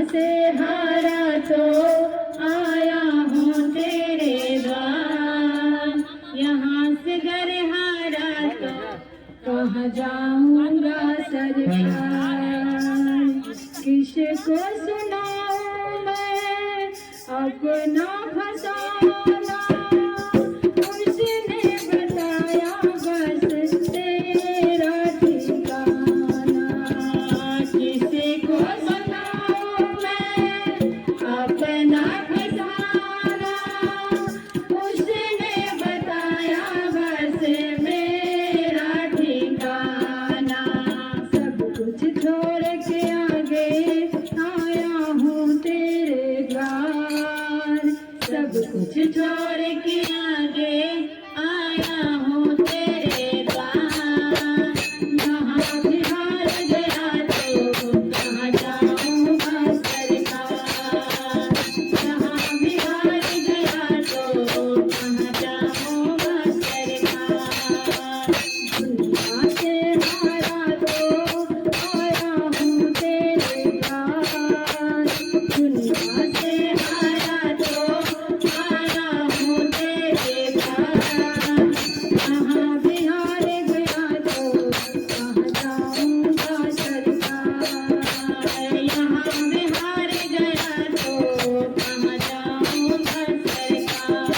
से हारा तो आया हूँ तेरे द्वार, यहाँ से घर हारा तो कहाँ जाऊँगा सरकार। किसको सुनाऊँ मैं अपना फसाना, उसने बताया बस तेरा ठिकाना। किसको सुनाऊँ मैं अपना फसाना, उसने बताया बस मेरा ठिकाना। सब कुछ छोड़ के आगे आया हूँ तेरे द्वार, सब कुछ छोड़ के आगे आया हूँ तेरे द्वार। यहाँ भी हार गया तो कहाँ जाऊँगा सरकार, यहाँ भी हार गया तो कहाँ जाऊँगा सरकार। दुनिया से हारा तो आया हूँ तेरे द्वार, दुनिया से हारा तो आया हूँ तेरे द्वार। यहाँ भी हार गया तो कहाँ जाऊँगा सरकार, यहाँ भी हार गया तो कहाँ जाऊँगा सरकार।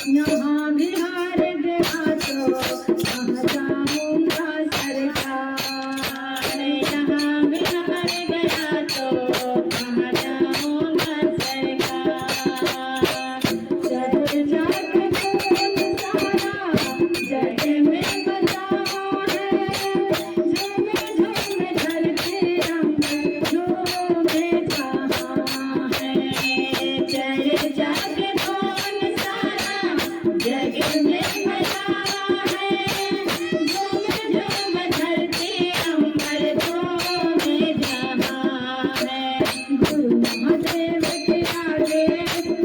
यहाँ भी हार गया तो कहाँ जाऊँगा सरकार, यहाँ भी हार गया तो कहाँ जाऊँगा सरकार। जग जाग कौन सारा जग में बचाओ है, झूम झूम धरती अंबर झूमे जहाँ है। जग जाग कौन सारा जग में बचाओ है, झूम झूम धरती अंबर झूमे जहाँ है। गुरु महादेव के आगे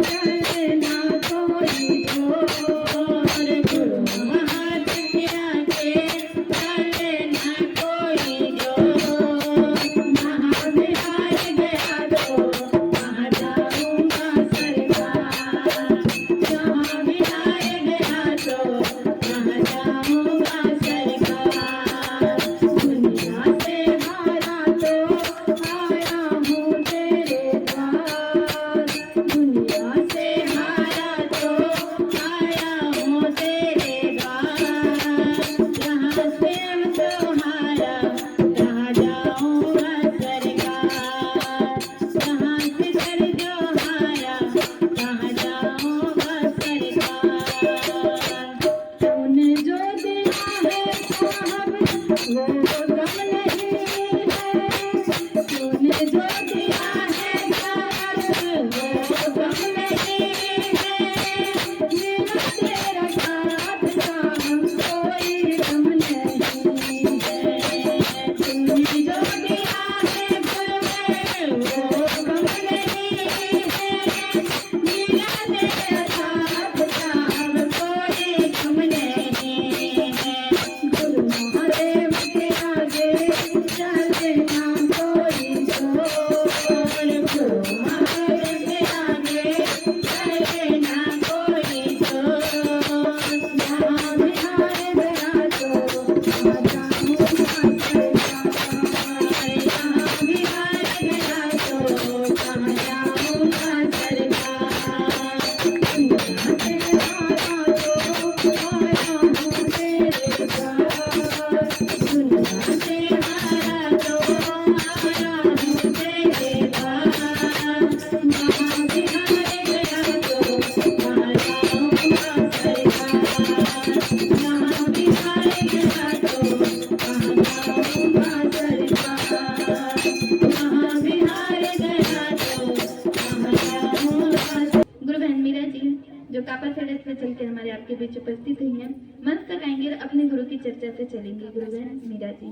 चलना कोई जोर, गुरु महादेव के आगे चलना कोई जोर। महादेव हार गया तो कहाँ जाऊँगा सरकार, यहाँ भी हार गया तो कहाँ जाऊँगा सरकार। दुनिया से हारा तो आया हूँ तेरे द्वार, दुनिया से हारा तो आया हूँ तेरे द्वार। यहाँ से अब तो हारा कहाँ जाऊँगा सरकार, यहाँ से घर जो हारा कहाँ जाऊँगा सरकार। तूने जो दिया है साहब वो गम नहीं है, तूने जो दिया है साहब वो गम नहीं है। मेरा तेरा साथ साहब कोई गम नहीं है, तूने जो दिया है गुरु वो गम नहीं है। मेरा तेरा साथ साहब कोई गम नहीं है। गुरु महादेव के आगे चलना कोई जोर, गुरु महादेव के आगे चलना कोई जोर। यहाँ भी हार गया तो कहाँ जाऊँगा सरकार, यहाँ भी हार गया तो कहाँ जाऊँगा सरकार। दुनिया से हारा तो आया हूँ तेरे द्वार, दुनिया से हारा तो आया हूँ तेरे द्वार। यहाँ भी हार गया तो कहाँ जाऊँगा सरकार, यहाँ भी हार गया तो कहाँ जाऊँगा सरकार, यहाँ भी हार गया तो कहाँ जाऊँगा। गुरु बहन मीरा जी जो कापा सड़क पे चल के हमारे आपके बीच उपस्थित हुई हैं, मंच तक आएंगे और अपने गुरु की चर्चा से चलेंगे। गुरु बहन मीरा जी।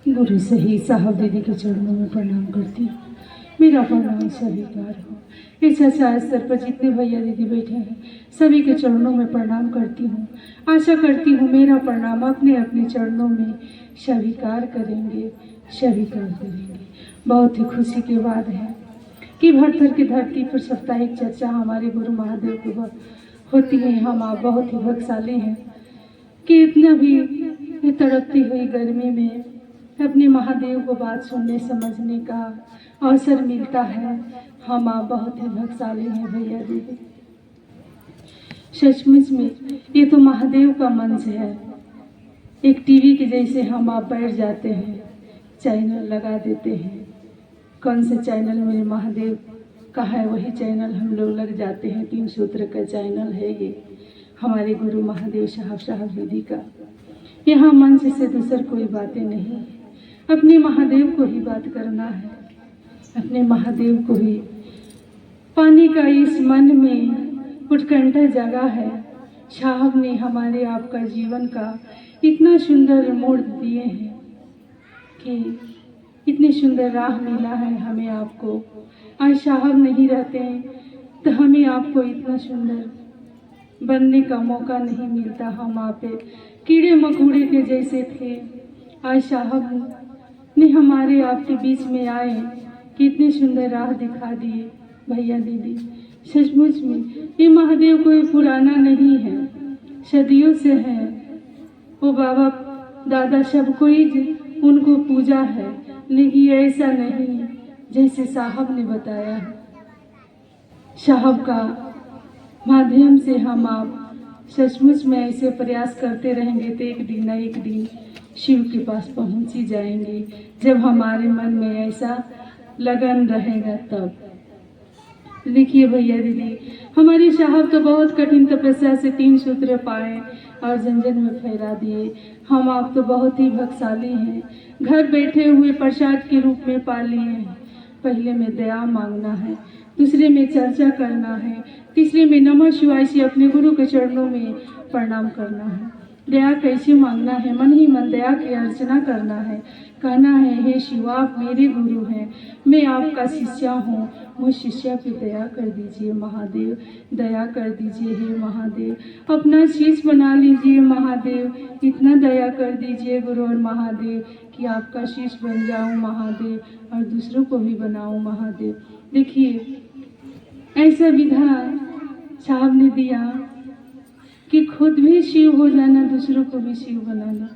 गुरु सही साहब दीदी के चरणों में प्रणाम करती हूँ। मैं मेरा प्रणाम स्वीकार हो। इस अच्छा स्तर पर जितने भैया दीदी बैठे हैं सभी के चरणों में प्रणाम करती हूँ। आशा करती हूँ मेरा प्रणाम अपने अपने चरणों में स्वीकार करेंगे, स्वीकार करेंगे। बहुत ही खुशी की बात है कि भरथर की धरती पर साप्ताहिक चर्चा हमारे गुरु महादेव की होती है। हम आप बहुत ही भाग्यशाली हैं कि इतना भी तड़पती हुई गर्मी में अपने महादेव को बात सुनने समझने का अवसर मिलता है। हम आप बहुत ही भाग्यशाली हैं भैया दीदी। सचमुच में ये तो महादेव का मंच है। एक टीवी के जैसे हम आप बैठ जाते हैं, चैनल लगा देते हैं, कौन सा चैनल मेरे महादेव का है वही चैनल हम लोग लग जाते हैं। 3 सूत्र का चैनल है ये हमारे गुरु महादेव साहब दीदी का। यहाँ मंच से दूसर कोई बातें नहीं, अपने महादेव को ही बात करना है, अपने महादेव को ही पानी का इस मन में उत्कंठा जगा है। साहब ने हमारे आपका जीवन का इतना सुंदर मोड़ दिए हैं कि इतनी सुंदर राह मिला है हमें आपको। आज साहब नहीं रहते हैं तो हमें आपको इतना सुंदर बनने का मौका नहीं मिलता। हम आप कीड़े मकोड़े के जैसे थे, आज साहब ने हमारे आपके बीच में आए कि इतनी सुंदर राह दिखा दिए भैया दीदी। सचमुच में ये महादेव कोई पुराना नहीं है, सदियों से है। वो बाबा दादा सब कोई उनको पूजा है, लेकिन ऐसा नहीं जैसे साहब ने बताया है। साहब का माध्यम से हम आप सचमुच में ऐसे प्रयास करते रहेंगे तो एक दिन न एक दिन शिव के पास पहुंच ही जाएंगे। जब हमारे मन में ऐसा लगन रहेगा तब। देखिए भैया दीदी, हमारी साहब तो बहुत कठिन तपस्या से 3 सूत्र पाए और जन जन में फैला दिए। हम आप तो बहुत ही भाग्यशाली हैं, घर बैठे हुए प्रसाद के रूप में पा लिए हैं। पहले में दया मांगना है, दूसरे में चर्चा करना है, तीसरे में नमः शिवाय से अपने गुरु के चरणों में प्रणाम करना है। दया कैसे मांगना है? मन ही मन दया की अर्चना करना है, कहना है हे शिव आप मेरे गुरु हैं, मैं आपका शिष्या हूँ, मुझ शिष्या पे दया कर दीजिए महादेव, दया कर दीजिए हे महादेव, अपना शीश बना लीजिए महादेव, इतना दया कर दीजिए गुरु और महादेव कि आपका शीश बन जाऊँ महादेव और दूसरों को भी बनाऊँ महादेव। देखिए ऐसा विधान साहब ने दिया कि खुद भी शिव हो जाना, दूसरों को भी शिव बनाना।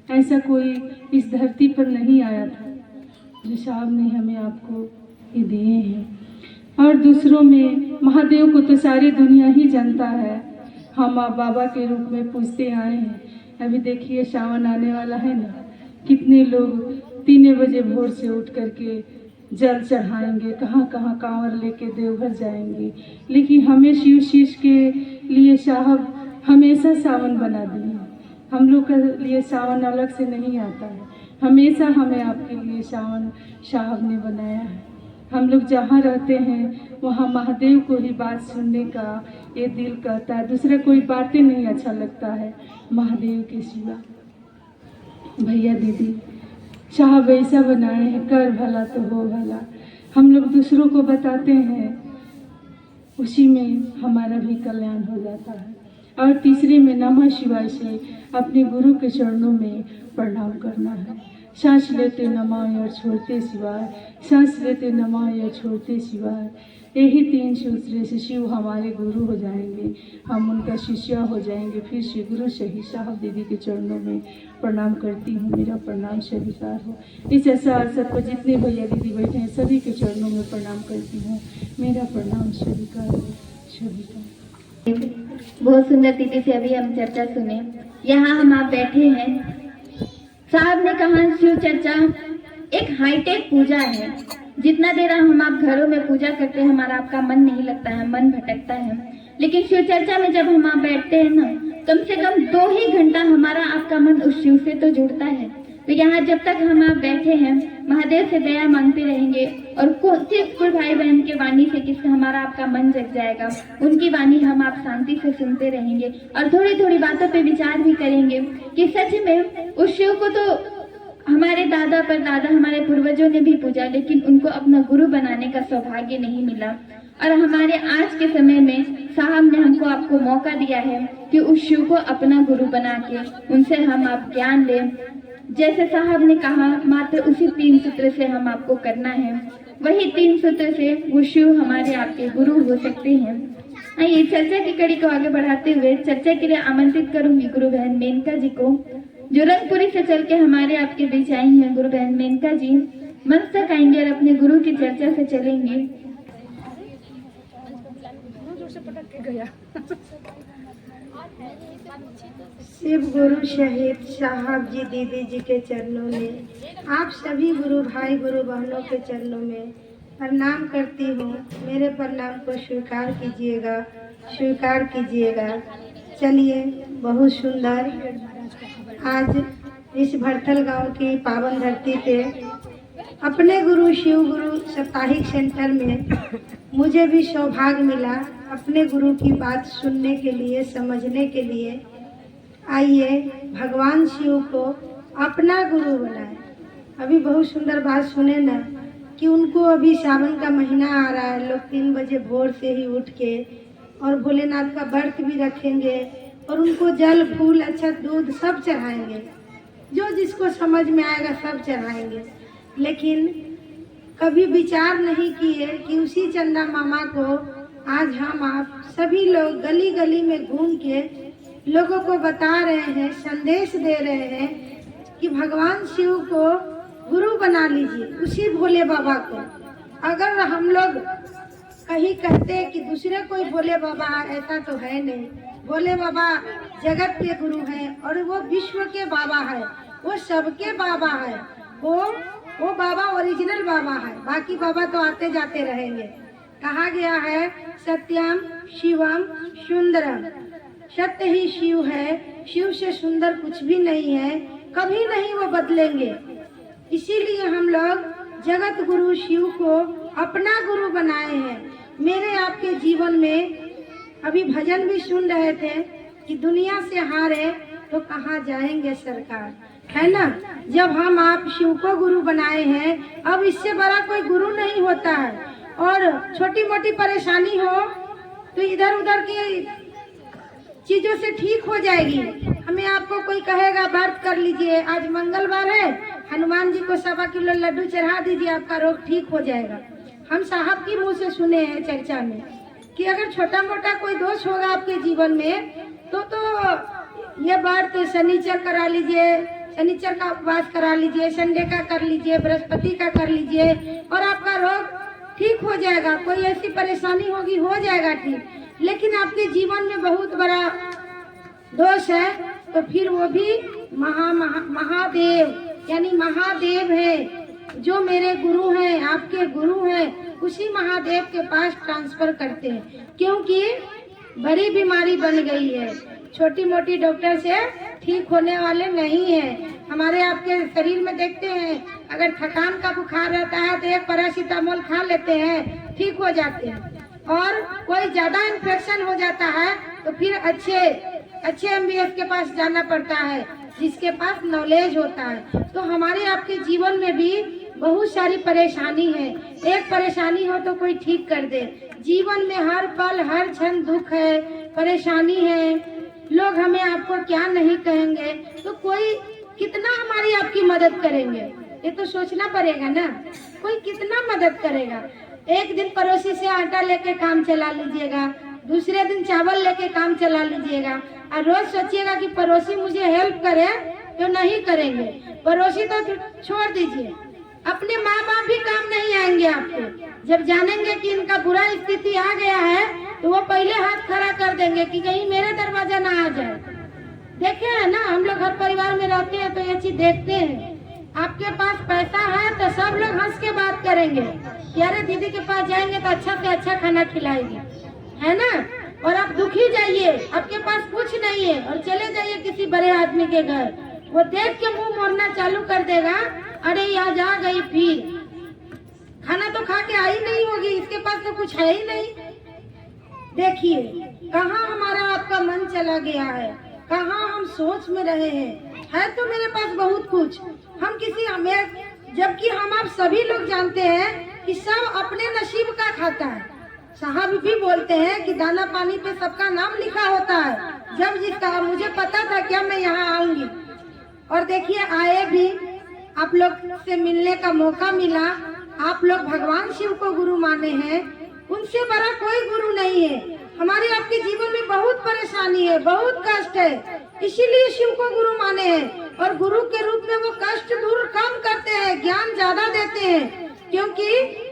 ऐसा कोई इस धरती पर नहीं आया था जो साहब ने हमें आपको ये दिए हैं। और दूसरों में महादेव को तो सारी दुनिया ही जानता है, हम आप बाबा के रूप में पूजते आए हैं। अभी देखिए सावन आने वाला है ना, कितने लोग 3 बजे भोर से उठ करके जल चढ़ाएंगे, कहाँ कहाँ कांवर लेके देवघर जाएंगे। लेकिन हमें शिव शीश के लिए साहब हमेशा सावन बना दिए। हम लोग के लिए सावन अलग से नहीं आता है, हमेशा हमें आपके लिए सावन साहब ने बनाया है। हम लोग जहाँ रहते हैं वहाँ महादेव को ही बात सुनने का ये दिल कहता है, दूसरा कोई बातें नहीं अच्छा लगता है महादेव के सिवा। भैया दीदी साहब ऐसा बनाए हैं, कर भला तो हो भला। हम लोग दूसरों को बताते हैं, उसी में हमारा भी कल्याण हो जाता है। और तीसरे में नमः शिवाय से अपने गुरु के चरणों में प्रणाम करना है। सांस लेते नमः और छोड़ते शिवाय, सांस लेते नमः और छोड़ते शिवाय। यही 3 सूत्र से शिव हमारे गुरु हो जाएंगे, हम उनका शिष्य हो जाएंगे। फिर श्री गुरु शहीद साहब दीदी के चरणों में प्रणाम करती हूँ, मेरा प्रणाम स्वीकार हो। इस ऐसा अवसर पर जितने भैया दीदी बैठे हैं सभी के चरणों में प्रणाम करती हूँ, मेरा प्रणाम स्वीकार हो, स्वीकार। बहुत सुंदर दीदी से अभी हम चर्चा सुने। यहाँ हम आप बैठे हैं, साहब ने कहा शिव चर्चा एक हाईटेक पूजा है। जितना देर हम आप घरों में पूजा करते हैं हमारा आपका मन नहीं लगता है, मन भटकता है। लेकिन शिव चर्चा में जब हम आप बैठते हैं ना, कम से कम 2 ही घंटा हमारा आपका मन उस शिव से तो जुड़ता है। तो यहाँ जब तक हम आप बैठे हैं महादेव से दया मांगते रहेंगे और सिर्फ भाई बहन के वाणी से किससे हमारा आपका मन जग जाएगा, उनकी वाणी हम आप शांति से सुनते रहेंगे और थोड़ी थोड़ी बातों पे विचार भी करेंगे कि सच में उस शिव को तो हमारे दादा पर दादा हमारे पूर्वजों ने भी पूजा, लेकिन उनको अपना गुरु बनाने का सौभाग्य नहीं मिला। और हमारे आज के समय में साहब ने हमको आपको मौका दिया है कि उस शिव को अपना गुरु बना के उनसे हम आप ज्ञान लें। जैसे साहब ने कहा, मात्र उसी 3 सूत्र से हम आपको करना है, वही 3 सूत्र से वो शिव हमारे आपके गुरु हो सकते हैं। आइए चर्चा की कड़ी को आगे बढ़ाते हुए चर्चा के लिए आमंत्रित करूंगी गुरु बहन मेनका जी को, जो रंगपुरी से चल के हमारे आपके बीच आई हैं। गुरु बहन मेनका जी मंच तक आएंगे और अपने गुरु की चर्चा से चलेंगे। शिव गुरु शहीद साहब जी दीदी जी के चरणों में, आप सभी गुरु भाई गुरु बहनों के चरणों में प्रणाम करती हूँ। मेरे प्रणाम को स्वीकार कीजिएगा, स्वीकार कीजिएगा। चलिए, बहुत सुंदर आज इस भरथल गांव की पावन धरती पे अपने गुरु शिव गुरु साप्ताहिक सेंटर में मुझे भी सौभाग्य मिला अपने गुरु की बात सुनने के लिए, समझने के लिए। आइए भगवान शिव को अपना गुरु बनाए। अभी बहुत सुंदर बात सुने ना कि उनको अभी सावन का महीना आ रहा है, लोग 3 बजे भोर से ही उठ के और भोलेनाथ का व्रत भी रखेंगे और उनको जल फूल अच्छा दूध सब चढ़ाएंगे, जो जिसको समझ में आएगा सब चढ़ाएंगे। लेकिन कभी विचार नहीं किए कि उसी चंदा मामा को आज हम आप सभी लोग गली गली में घूम के लोगों को बता रहे हैं, संदेश दे रहे हैं कि भगवान शिव को गुरु बना लीजिए, उसी भोले बाबा को। अगर हम लोग कहीं कहते कि दूसरे कोई भोले बाबा, ऐसा तो है नहीं। भोले बाबा जगत के गुरु हैं और वो विश्व के बाबा है, वो सबके बाबा है। वो बाबा ओरिजिनल बाबा है, बाकी बाबा तो आते जाते रहेंगे। कहा गया है सत्यम शिवम सुंदरम, सत्य ही शिव है, शिव से सुंदर कुछ भी नहीं है, कभी नहीं वो बदलेंगे। इसीलिए हम लोग जगत गुरु शिव को अपना गुरु बनाए हैं। मेरे आपके जीवन में अभी भजन भी सुन रहे थे कि दुनिया से हारे तो कहाँ जाएंगे सरकार, है ना। जब हम आप शिव को गुरु बनाए हैं, अब इससे बड़ा कोई गुरु नहीं होता है। और छोटी मोटी परेशानी हो तो इधर उधर की चीजों से ठीक हो जाएगी। हमें आपको कोई कहेगा व्रत कर लीजिए, आज मंगलवार है, हनुमान जी को 1.25 किलो लड्डू चढ़ा दीजिए, आपका रोग ठीक हो जाएगा। हम साहब की मुंह से सुने हैं चर्चा में कि अगर छोटा मोटा कोई दोष होगा आपके जीवन में तो ये व्रत शनिचर करा लीजिए, शनिचर का उपवास करा लीजिए, संडे का कर लीजिए, बृहस्पति का कर लीजिए और आपका रोग ठीक हो जाएगा। कोई ऐसी परेशानी होगी, हो जाएगा ठीक। लेकिन आपके जीवन में बहुत बड़ा दोष है तो फिर वो भी महादेव यानी महादेव है, जो मेरे गुरु हैं, आपके गुरु हैं, उसी महादेव के पास ट्रांसफर करते हैं। क्योंकि बड़ी बीमारी बन गई है, छोटी मोटी डॉक्टर से ठीक होने वाले नहीं है। हमारे आपके शरीर में देखते हैं, अगर थकान का बुखार रहता है तो एक पैरासीटामोल खा लेते हैं, ठीक हो जाते हैं। और कोई ज्यादा इन्फेक्शन हो जाता है तो फिर अच्छे MBS के पास जाना पड़ता है, जिसके पास नॉलेज होता है। तो हमारे आपके जीवन में भी बहुत सारी परेशानी है। एक परेशानी हो तो कोई ठीक कर दे। जीवन में हर पल हर क्षण दुख है, परेशानी है, लोग हमें आपको क्या नहीं कहेंगे, तो कोई कितना हमारी आपकी मदद करेंगे, ये तो सोचना पड़ेगा ना। कोई कितना मदद करेगा। एक दिन पड़ोसी से आटा लेके काम चला लीजिएगा, दूसरे दिन चावल लेके काम चला लीजिएगा, और रोज सोचिएगा कि पड़ोसी मुझे हेल्प करे, तो नहीं करेंगे। पड़ोसी तो छोड़ दीजिए, अपने माँ बाप भी काम नहीं आएंगे आपको। जब जानेंगे कि इनका बुरा स्थिति आ गया है तो वो पहले हाथ खड़ा कर देंगे कि कहीं मेरे दरवाजा ना आ जाए। देखे है ना, हम लोग हर परिवार में रहते हैं तो ये चीज देखते हैं। आपके पास पैसा है तो सब लोग हंस के बात करेंगे कि अरे दीदी के पास जाएंगे तो अच्छा से अच्छा खाना खिलाएगी, है ना। और आप दुखी जाइए, आपके पास कुछ नहीं है, और चले जाइए किसी बड़े आदमी के घर, वो देख के मुंह मोड़ना चालू कर देगा, अरे यहाँ जा गई, फिर खाना तो खा के आई नहीं होगी, इसके पास तो कुछ है ही नहीं। देखिए कहाँ हमारा आपका मन चला गया है, कहाँ हम सोच में रहे हैं। है तो मेरे पास बहुत कुछ, हम किसी हमें, जबकि हम आप सभी लोग जानते हैं कि सब अपने नसीब का खाता है। साहब भी बोलते हैं कि दाना पानी पे सबका नाम लिखा होता है। जब जिसका मुझे पता था क्या मैं यहाँ आऊंगी, और देखिए आए भी, आप लोग से मिलने का मौका मिला। आप लोग भगवान शिव को गुरु माने हैं, उनसे बड़ा कोई गुरु नहीं है। हमारे आपके जीवन में बहुत परेशानी है, बहुत कष्ट है, इसीलिए शिव को गुरु माने हैं। और गुरु के रूप में वो कष्ट दूर कम करते हैं, ज्ञान ज्यादा देते हैं। क्योंकि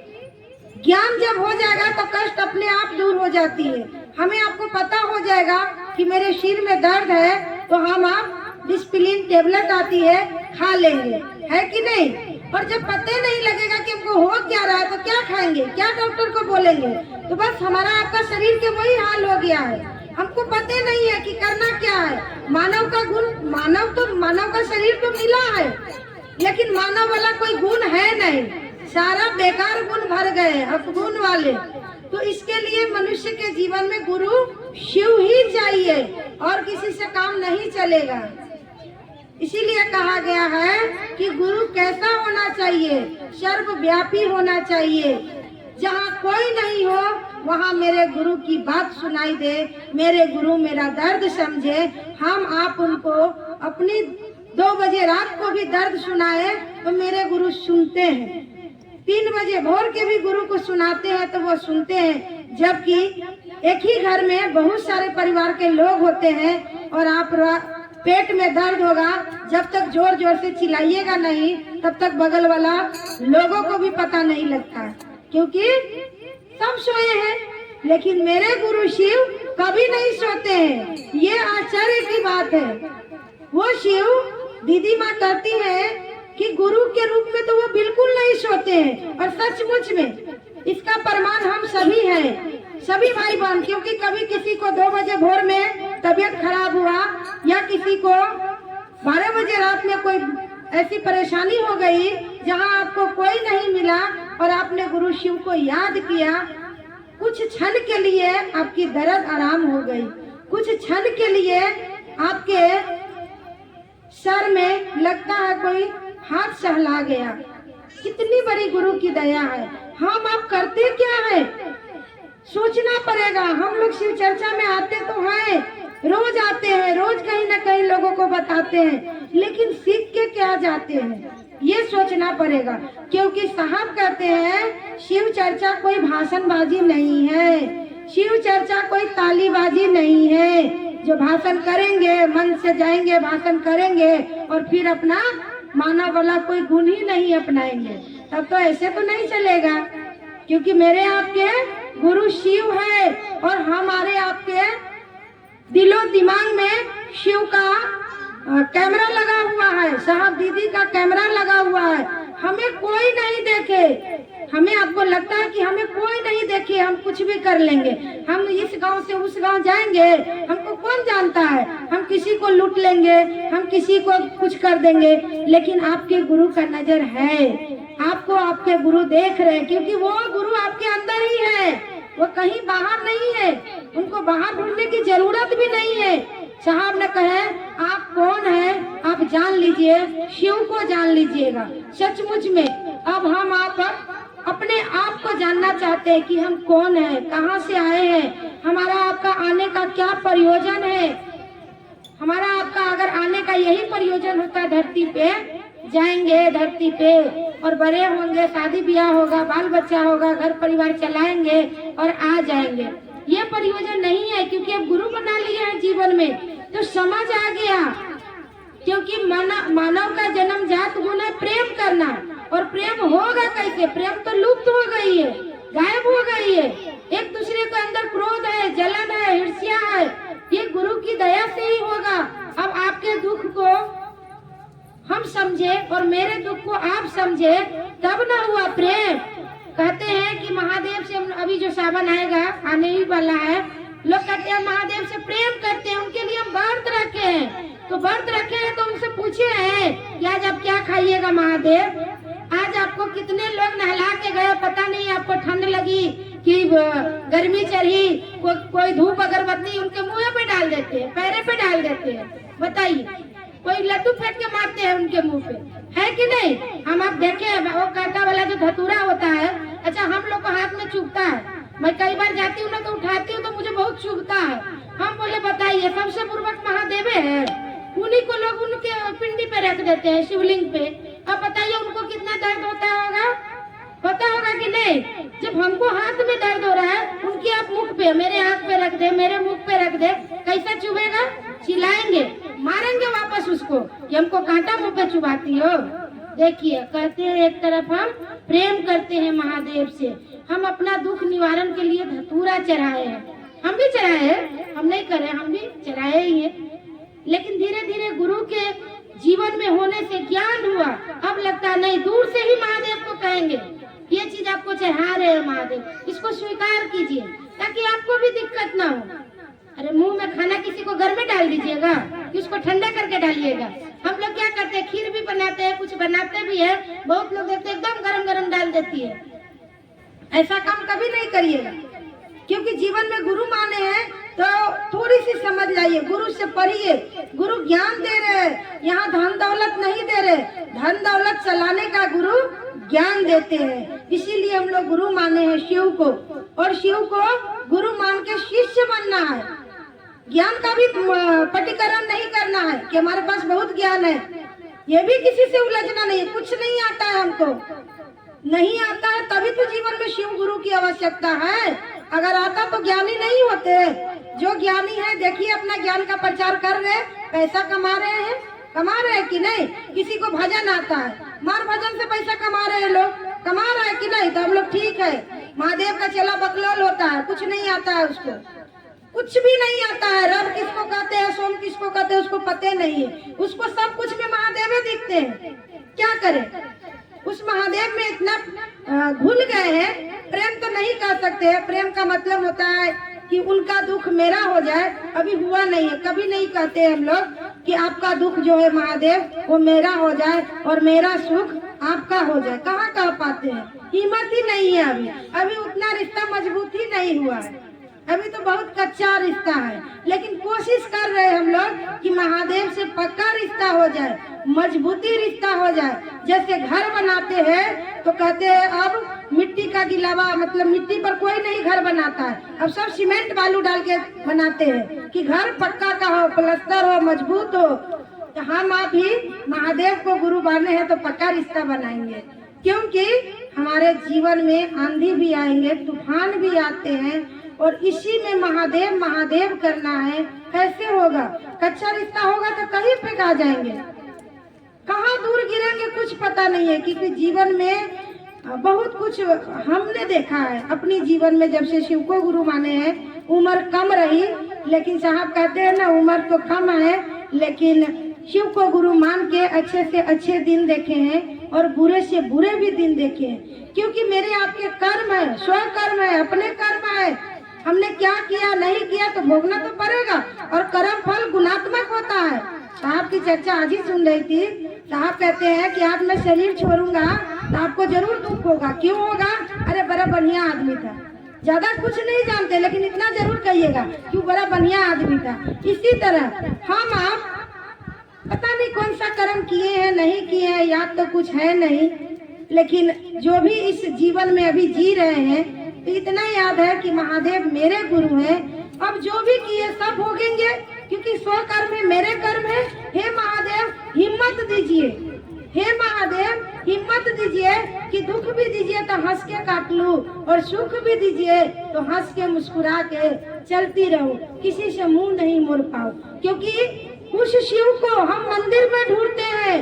ज्ञान जब हो जाएगा तो कष्ट अपने आप दूर हो जाती है। हमें आपको पता हो जाएगा कि मेरे सिर में दर्द है, तो हम आप डिस्प्लिन टेबलेट आती है, खा लेंगे, है कि नहीं। और जब पता नहीं लगेगा कि हमको हो क्या रहा है तो क्या खाएंगे, क्या डॉक्टर को बोलेंगे। तो बस हमारा आपका शरीर के वही हाल हो गया है। हमको पता नहीं है कि करना क्या है। मानव का गुण, मानव का शरीर तो मिला है, लेकिन मानव वाला कोई गुण है नहीं, सारा बेकार गुण भर गए अपगुण वाले। तो इसके लिए मनुष्य के जीवन में गुरु शिव ही चाहिए, और किसी से काम नहीं चलेगा। इसीलिए कहा गया है कि गुरु कैसा होना चाहिए, सर्वव्यापी होना चाहिए। जहाँ कोई नहीं हो वहाँ मेरे गुरु की बात सुनाई दे, मेरे गुरु मेरा दर्द समझे। हम आप उनको अपनी 2 बजे रात को भी दर्द सुनाए तो मेरे गुरु सुनते हैं। 3 बजे भोर के भी गुरु को सुनाते हैं तो वो सुनते हैं। जबकि एक ही घर में बहुत सारे परिवार के लोग होते हैं, और आप पेट में दर्द होगा, जब तक जोर जोर से चिल्लाइएगा नहीं तब तक बगल वाला लोगों को भी पता नहीं लगता, क्योंकि सब सोए हैं। लेकिन मेरे गुरु शिव कभी नहीं सोते हैं, ये आश्चर्य की बात है। वो शिव, दीदी माँ कहती है कि गुरु के रूप में तो वो बिल्कुल नहीं सोते हैं, और सचमुच में इसका प्रमाण हम सभी हैं, सभी भाई बहन। क्योंकि कभी किसी को 2 बजे भोर में तबीयत खराब हुआ, या किसी को 12 बजे रात में कोई ऐसी परेशानी हो गई जहां आपको कोई नहीं मिला, और आपने गुरु शिव को याद किया, कुछ क्षण के लिए आपकी दर्द आराम हो गई, कुछ क्षण के लिए आपके सर में लगता है कोई हाथ सहला गया। कितनी बड़ी गुरु की दया है। हम आप करते क्या है, सोचना पड़ेगा। हम लोग शिव चर्चा में आते तो हैं, रोज आते हैं, रोज कहीं ना कहीं लोगों को बताते हैं, लेकिन सीख के क्या जाते हैं, ये सोचना पड़ेगा। क्योंकि साहब कहते हैं शिव चर्चा कोई भाषणबाजी नहीं है, शिव चर्चा कोई तालीबाजी नहीं है। जो भाषण करेंगे, मन से जाएंगे, भाषण करेंगे, और फिर अपना मानव वाला कोई गुण ही नहीं अपनाएंगे, तब तो ऐसे तो नहीं चलेगा। क्योंकि मेरे आपके गुरु शिव है, और हमारे आपके दिलो दिमाग में शिव का कैमरा लगा हुआ है, साहब दीदी का कैमरा लगा हुआ है। हमें कोई नहीं देखे, हमें आपको लगता है कि हमें कोई नहीं देखे, हम कुछ भी कर लेंगे, हम इस गांव से उस गांव जाएंगे, हमको कौन जानता है, हम किसी को लूट लेंगे, हम किसी को कुछ कर देंगे। लेकिन आपके गुरु का नजर है, आपको आपके गुरु देख रहे हैं, क्योंकि वो गुरु आपके अंदर ही है, वो कहीं बाहर नहीं है, उनको बाहर ढूंढने की जरूरत भी नहीं है। साहब ने कहे आप कौन है, आप जान लीजिए, शिव को जान लीजिएगा। सचमुच में अब हम आप अपने आप को जानना चाहते हैं कि हम कौन है, कहाँ से आए हैं, हमारा आपका आने का क्या प्रयोजन है। हमारा आपका अगर आने का यही प्रयोजन होता है, धरती पे जाएंगे, धरती पे और बड़े होंगे, शादी ब्याह होगा, बाल बच्चा होगा, घर परिवार चलाएंगे और आ जाएंगे, ये प्रयोजन नहीं है। क्योंकि अब गुरु बना लिया है जीवन में, तो समझ आ गया। क्योंकि मानव का जन्म जात गुण है प्रेम करना, और प्रेम होगा कैसे, प्रेम तो लुप्त हो गई है, गायब हो गई है। एक दूसरे के अंदर क्रोध है, जलन है, ईर्ष्या है, ये गुरु की दया से ही होगा। अब आपके दुख को हम समझे और मेरे दुख को आप समझे, तब ना हुआ प्रेम। कहते हैं कि महादेव से अभी जो सावन आएगा, आने ही वाला है, लोग कहते हैं महादेव से प्रेम करते हैं, उनके लिए हम व्रत रखे हैं। तो व्रत रखे हैं तो उनसे पूछे हैं कि आज आप क्या खाइएगा महादेव, आज आपको कितने लोग नहला के गए, पता नहीं आपको ठंड लगी कि गर्मी चढ़ी, कोई धूप अगरबत्ती उनके मुंह पे डाल देते हैं, पैरे पे डाल देते हैं। बताइए, कोई लड्डू फेंक के मारते हैं उनके मुंह पे, है कि नहीं? हम आप देखे वो कांटा वाला जो धतूरा होता है, अच्छा हम लोग को हाथ में चुभता है। मैं कई बार जाती हूँ ना तो उठाती हूँ तो मुझे बहुत चुभता है। हम बोले बताइए, सबसे पूर्वक महादेव है, उन्हीं को लोग उनके पिंडी पे रख देते हैं, शिवलिंग पे। अब बताइए उनको कितना दर्द होता होगा, पता होगा कि नहीं? जब हमको हाथ में दर्द हो रहा है, उनकी आप मुख पे, मेरे हाथ पे रख दे, मेरे मुख पे रख दे, कैसा चुभेगा? चिल्लाएंगे, मारेंगे वापस उसको कि हमको कांटा मुंह पे चुभाती हो। देखिए, कहते हैं एक तरफ हम प्रेम करते हैं महादेव से, हम अपना दुख निवारण के लिए धतूरा चढ़ाए हैं। हम भी चढ़ाए हैं, हम नहीं करे, हम भी चढ़ाए ही हैं। लेकिन धीरे धीरे गुरु के जीवन में होने से ज्ञान हुआ, अब लगता नहीं, दूर से ही महादेव को कहेंगे ये चीज आपको चढ़ा रहे हैं महादेव, इसको स्वीकार कीजिए ताकि आपको भी दिक्कत ना हो। अरे मुंह में खाना किसी को घर में डाल दीजिएगा कि उसको ठंडा करके डालिएगा। हम लोग क्या करते हैं, खीर भी बनाते हैं, कुछ बनाते भी है, बहुत लोग देखते एकदम गरम गरम डाल देती है। ऐसा काम कभी नहीं करिएगा, क्योंकि जीवन में गुरु माने हैं तो थोड़ी सी समझ लाइए, गुरु से पढ़िए। गुरु ज्ञान दे रहे हैं, यहाँ धन दौलत नहीं दे रहे, धन दौलत चलाने का गुरु ज्ञान देते हैं। इसीलिए हम लोग गुरु माने हैं शिव को, और शिव को गुरु मान के शिष्य बनना है। ज्ञान का भी पटीकरण नहीं करना है कि हमारे पास बहुत ज्ञान है, ये भी किसी से उलझना नहीं है। कुछ नहीं आता है हमको, नहीं आता है तभी तो जीवन में शिव गुरु की आवश्यकता है। अगर आता तो ज्ञानी नहीं होते। जो ज्ञानी है देखिए अपना ज्ञान का प्रचार कर रहे, पैसा कमा रहे हैं कि नहीं? किसी को भजन आता है, मार भजन से पैसा कमा रहे हैं लोग, कमा रहे हैं कि नहीं? तो हम लोग ठीक है। महादेव का चेला बकलोल होता है, कुछ नहीं आता है उसको, कुछ भी नहीं आता है। रब किसको कहते हैं, सोम किसको कहते हैं, उसको पते नहीं है। उसको सब कुछ में महादेव दिखते हैं। क्या करे, उस महादेव में इतना घुल गए हैं। प्रेम तो नहीं कह सकते, प्रेम का मतलब होता है कि उनका दुख मेरा हो जाए, अभी हुआ नहीं है। कभी नहीं कहते हम लोग कि आपका दुख जो है महादेव वो मेरा हो जाए और मेरा सुख आपका हो जाए। कहाँ कह पाते हैं, हिम्मत ही नहीं है। अभी उतना रिश्ता मजबूत ही नहीं हुआ है, अभी तो बहुत कच्चा रिश्ता है। लेकिन कोशिश कर रहे हैं हम लोग कि महादेव से पक्का रिश्ता हो जाए, मजबूती रिश्ता हो जाए। जैसे घर बनाते हैं तो कहते हैं अब मिट्टी का गिलावा, मतलब मिट्टी पर कोई नहीं घर बनाता है, अब सब सीमेंट बालू डाल के बनाते हैं कि घर पक्का का हो, प्लास्टर हो, मजबूत हो। तो हम आप भी महादेव को गुरु माने हैं तो पक्का रिश्ता बनाएंगे, क्योंकि हमारे जीवन में आंधी भी आएंगे, तूफान भी आते हैं, और इसी में महादेव महादेव करना है। कैसे होगा? कच्चा रिश्ता होगा तो कहीं पे कहा जाएंगे, कहाँ दूर गिरेंगे, कुछ पता नहीं है। क्योंकि जीवन में बहुत कुछ हमने देखा है अपनी जीवन में। जब से शिव को गुरु माने हैं, उम्र कम रही, लेकिन साहब कहते हैं ना, उम्र तो कम है लेकिन शिव को गुरु मान के अच्छे से अच्छे दिन देखे हैं और बुरे से बुरे भी दिन देखे हैं। क्योंकि मेरे आपके कर्म है, स्वकर्म है, अपने कर्म है। हमने क्या किया नहीं किया तो भोगना तो पड़ेगा, और कर्म फल गुणात्मक होता है। साहब की चर्चा आज ही सुन रही थी, साहब कहते हैं कि आज मैं शरीर छोड़ूंगा तो आपको जरूर दुख होगा। क्यों होगा? अरे बड़ा बढ़िया आदमी था, ज्यादा कुछ नहीं जानते लेकिन इतना जरूर कहिएगा कि बड़ा बढ़िया आदमी था। इसी तरह हम आप पता नहीं कौन सा कर्म किए हैं नहीं किए हैं, याद तो कुछ है नहीं, लेकिन जो भी इस जीवन में अभी जी रहे हैं तो इतना याद है कि महादेव मेरे गुरु हैं। अब जो भी किए सब भोगेंगे, क्योंकि स्व कर्म है, मेरे कर्म है। हे महादेव हिम्मत दीजिए, हे महादेव हिम्मत दीजिए कि दुख भी दीजिए तो हंस के काट लूं, और सुख भी दीजिए तो हंस के मुस्कुरा के चलती रहूं, किसी से मुंह नहीं मोड़ पाऊं। क्योंकि उस शिव को हम मंदिर में ढूंढते हैं,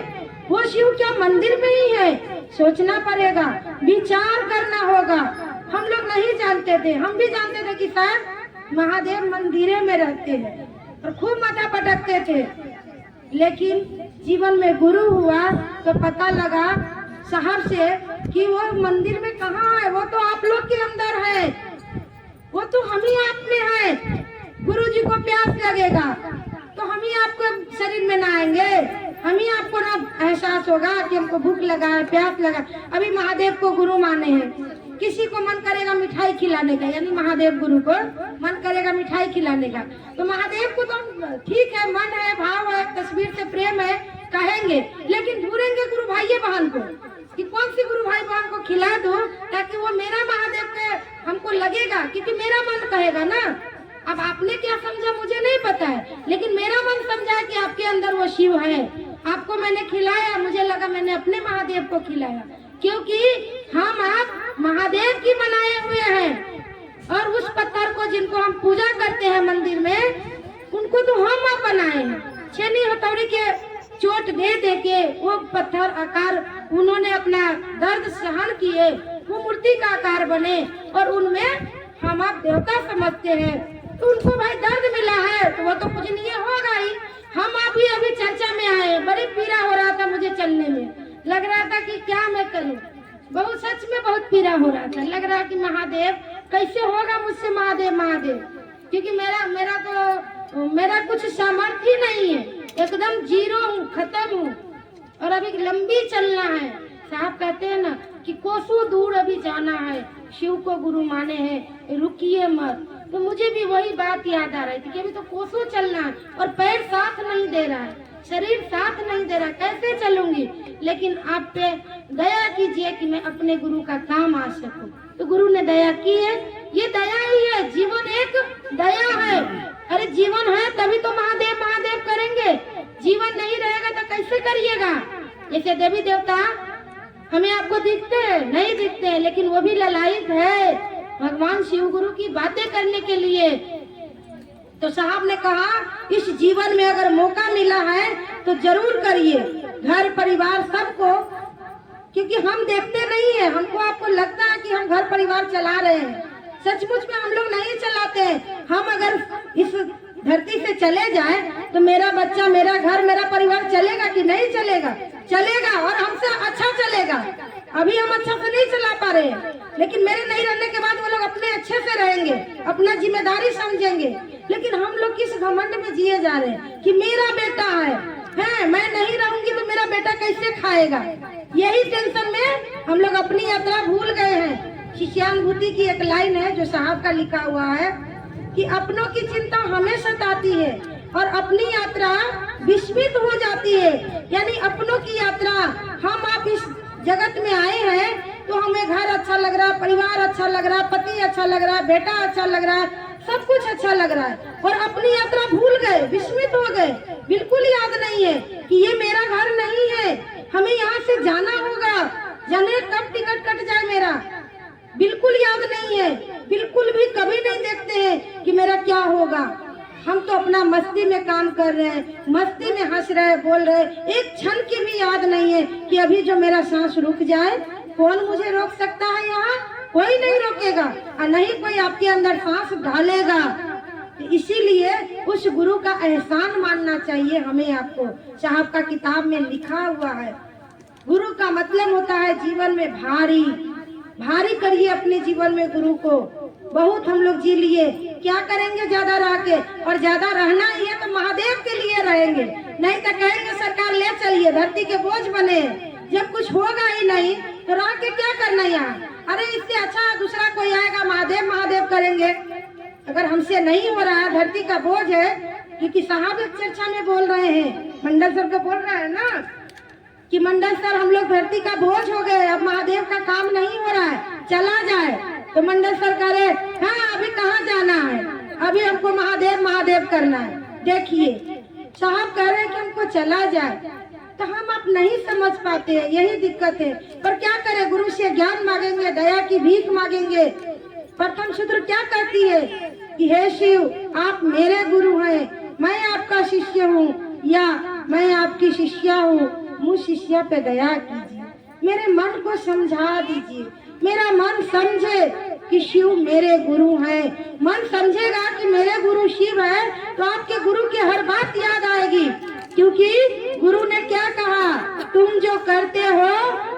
वो शिव क्या मंदिर में ही है? सोचना पड़ेगा, विचार करना होगा। हम लोग नहीं जानते थे, हम भी जानते थे कि शायद महादेव मंदिरे में रहते हैं और खूब माथा पटकते थे, लेकिन जीवन में गुरु हुआ तो पता लगा साहब से कि वो मंदिर में कहाँ है, वो तो आप लोग के अंदर है, वो तो हम ही आप में है। गुरु जी को प्यास लगेगा तो हम ही आपको शरीर में ना आएंगे, हम ही आपको ना एहसास होगा कि हमको भूख लगा है, प्यास लगा। अभी महादेव को गुरु माने हैं, किसी को मन करेगा मिठाई खिलाने का, यानी महादेव गुरु को मन करेगा मिठाई खिलाने का, तो महादेव को तो ठीक है, मन है, भाव है, तस्वीर से प्रेम है कहेंगे, लेकिन ढूंढेंगे गुरु भाई बहन को कि कौन सी गुरु भाई बहन को खिला दो ताकि वो मेरा महादेव के हमको लगेगा, क्योंकि मेरा मन कहेगा ना। अब आपने क्या समझा मुझे नहीं पता है, लेकिन मेरा मन समझा कि आपके अंदर वो शिव है। आपको मैंने खिलाया, मुझे लगा मैंने अपने महादेव को खिलाया, क्योंकि हम आप महादेव की बनाए हुए हैं, और उस पत्थर को जिनको हम पूजा करते हैं मंदिर में, उनको तो हम आप बनाए हैं। छेनी हथौड़ी के चोट दे दे के वो पत्थर आकार उन्होंने अपना दर्द सहन किए, वो मूर्ति का आकार बने, और उनमें हम आप देवता समझते हैं, तो उनको भाई दर्द मिला है तो वो तो पूजनीय होगा ही। हम अभी चर्चा में आए, बड़ी पीड़ा हो रहा था मुझे चलने में, लग रहा था कि क्या मैं करूं, बहुत सच में बहुत पीड़ा हो रहा था, लग रहा कि महादेव कैसे होगा मुझसे महादेव महादेव, क्योंकि मेरा कुछ सामर्थ्य ही नहीं है, एकदम जीरो हूँ, खत्म हूँ, और अभी लंबी चलना है। साहब कहते हैं ना कि कोसों दूर अभी जाना है, शिव को गुरु माने हैं, रुकिए मत। तो मुझे भी वही बात याद आ रही थी कि अभी तो कोसों चलना है और पैर साथ नहीं दे रहा है, शरीर साथ नहीं दे रहा, कैसे चलूंगी। लेकिन आप पे दया कीजिए कि मैं अपने गुरु का काम आ सकूं। तो गुरु ने दया की है, ये दया ही है, जीवन एक दया है। अरे जीवन है तभी तो महादेव महादेव करेंगे, जीवन नहीं रहेगा तो कैसे करिएगा। जैसे देवी देवता हमें आपको दिखते हैं, नहीं दिखते हैं, लेकिन वो भी ललायित है भगवान शिव गुरु की बातें करने के लिए। तो साहब ने कहा इस जीवन में अगर मौका मिला है तो जरूर करिए, घर परिवार सबको, क्योंकि हम देखते नहीं है, हमको आपको लगता है कि हम घर परिवार चला रहे हैं, सचमुच में हम लोग नहीं चलाते हैं। हम अगर इस धरती से चले जाएं तो मेरा बच्चा, मेरा घर, मेरा परिवार चलेगा कि नहीं चलेगा? चलेगा, और हमसे अच्छा चलेगा। अभी हम अच्छा से नहीं चला पा रहे हैं, लेकिन मेरे नहीं रहने के बाद वो लोग अपने अच्छे से रहेंगे, अपना जिम्मेदारी समझेंगे। लेकिन हम लोग किस घमंड में जिए जा रहे हैं कि मेरा बेटा है, मैं नहीं रहूंगी तो मेरा बेटा कैसे खाएगा। यही टेंशन में हम लोग अपनी यात्रा भूल गए हैं। शिष्यानुभूति की एक लाइन है जो साहब का लिखा हुआ है कि अपनों की चिंता हमें सताती है और अपनी यात्रा विस्मित हो जाती है। यानी अपनों की यात्रा, हम आप इस जगत में आए हैं तो हमें घर अच्छा लग रहा है, परिवार अच्छा लग रहा है, पति अच्छा लग रहा है, बेटा अच्छा लग रहा है, सब कुछ अच्छा लग रहा है, और अपनी यात्रा भूल गए, विस्मित हो गए। बिल्कुल याद नहीं है कि ये मेरा घर नहीं है, हमें यहाँ से जाना होगा, जाने कब टिकट कट जाए मेरा, बिल्कुल याद नहीं है। बिल्कुल भी कभी नहीं देखते हैं कि मेरा क्या होगा। हम तो अपना मस्ती में काम कर रहे हैं, मस्ती में हंस रहे हैं, बोल रहे हैं, एक क्षण की भी याद नहीं है कि अभी जो मेरा सांस रुक जाए, कौन मुझे रोक सकता है? यहाँ कोई नहीं रोकेगा, और नहीं कोई आपके अंदर सांस डालेगा। इसीलिए उस गुरु का एहसान मानना चाहिए हमें, आपको। साहब का किताब में लिखा हुआ है, गुरु का मतलब होता है जीवन में भारी भारी करिए अपने जीवन में गुरु को। बहुत हम लोग जी लिए, क्या करेंगे ज्यादा रह के, और ज्यादा रहना ही है तो महादेव के लिए रहेंगे, नहीं तो कहेंगे सरकार ले चलिए, धरती के बोझ बने। जब कुछ होगा ही नहीं तो रह के क्या करना यहाँ? अरे इससे अच्छा दूसरा कोई आएगा, महादेव महादेव करेंगे। अगर हमसे नहीं हो रहा है, धरती का बोझ है, क्योंकि साहब एक चर्चा में बोल रहे हैं, मंडल सर को बोल रहे हैं ना कि मंडल सर हम लोग धरती का बोझ हो गए, अब महादेव का काम नहीं हो रहा है, चला जाए। तो मंडल सर कह रहे हाँ अभी कहाँ जाना है, अभी हमको महादेव महादेव करना है। देखिए साहब कह रहे हैं कि हमको चला जाए, तो हम अब नहीं समझ पाते हैं, यही दिक्कत है। पर क्या करें, गुरु से ज्ञान मांगेंगे, दया की भीख मांगेंगे। प्रथम सूत्र क्या कहती है कि हे शिव आप मेरे गुरु हैं, मैं आपका शिष्य हूँ, या मैं आपकी शिष्या हूँ, मुझ शिष्या पे दया कीजिए, मेरे मन को समझा दीजिए, मेरा मन समझे कि शिव मेरे गुरु हैं। मन समझेगा कि मेरे गुरु शिव है तो आपके गुरु की हर बात याद आएगी, क्योंकि गुरु ने क्या कहा, तुम जो करते हो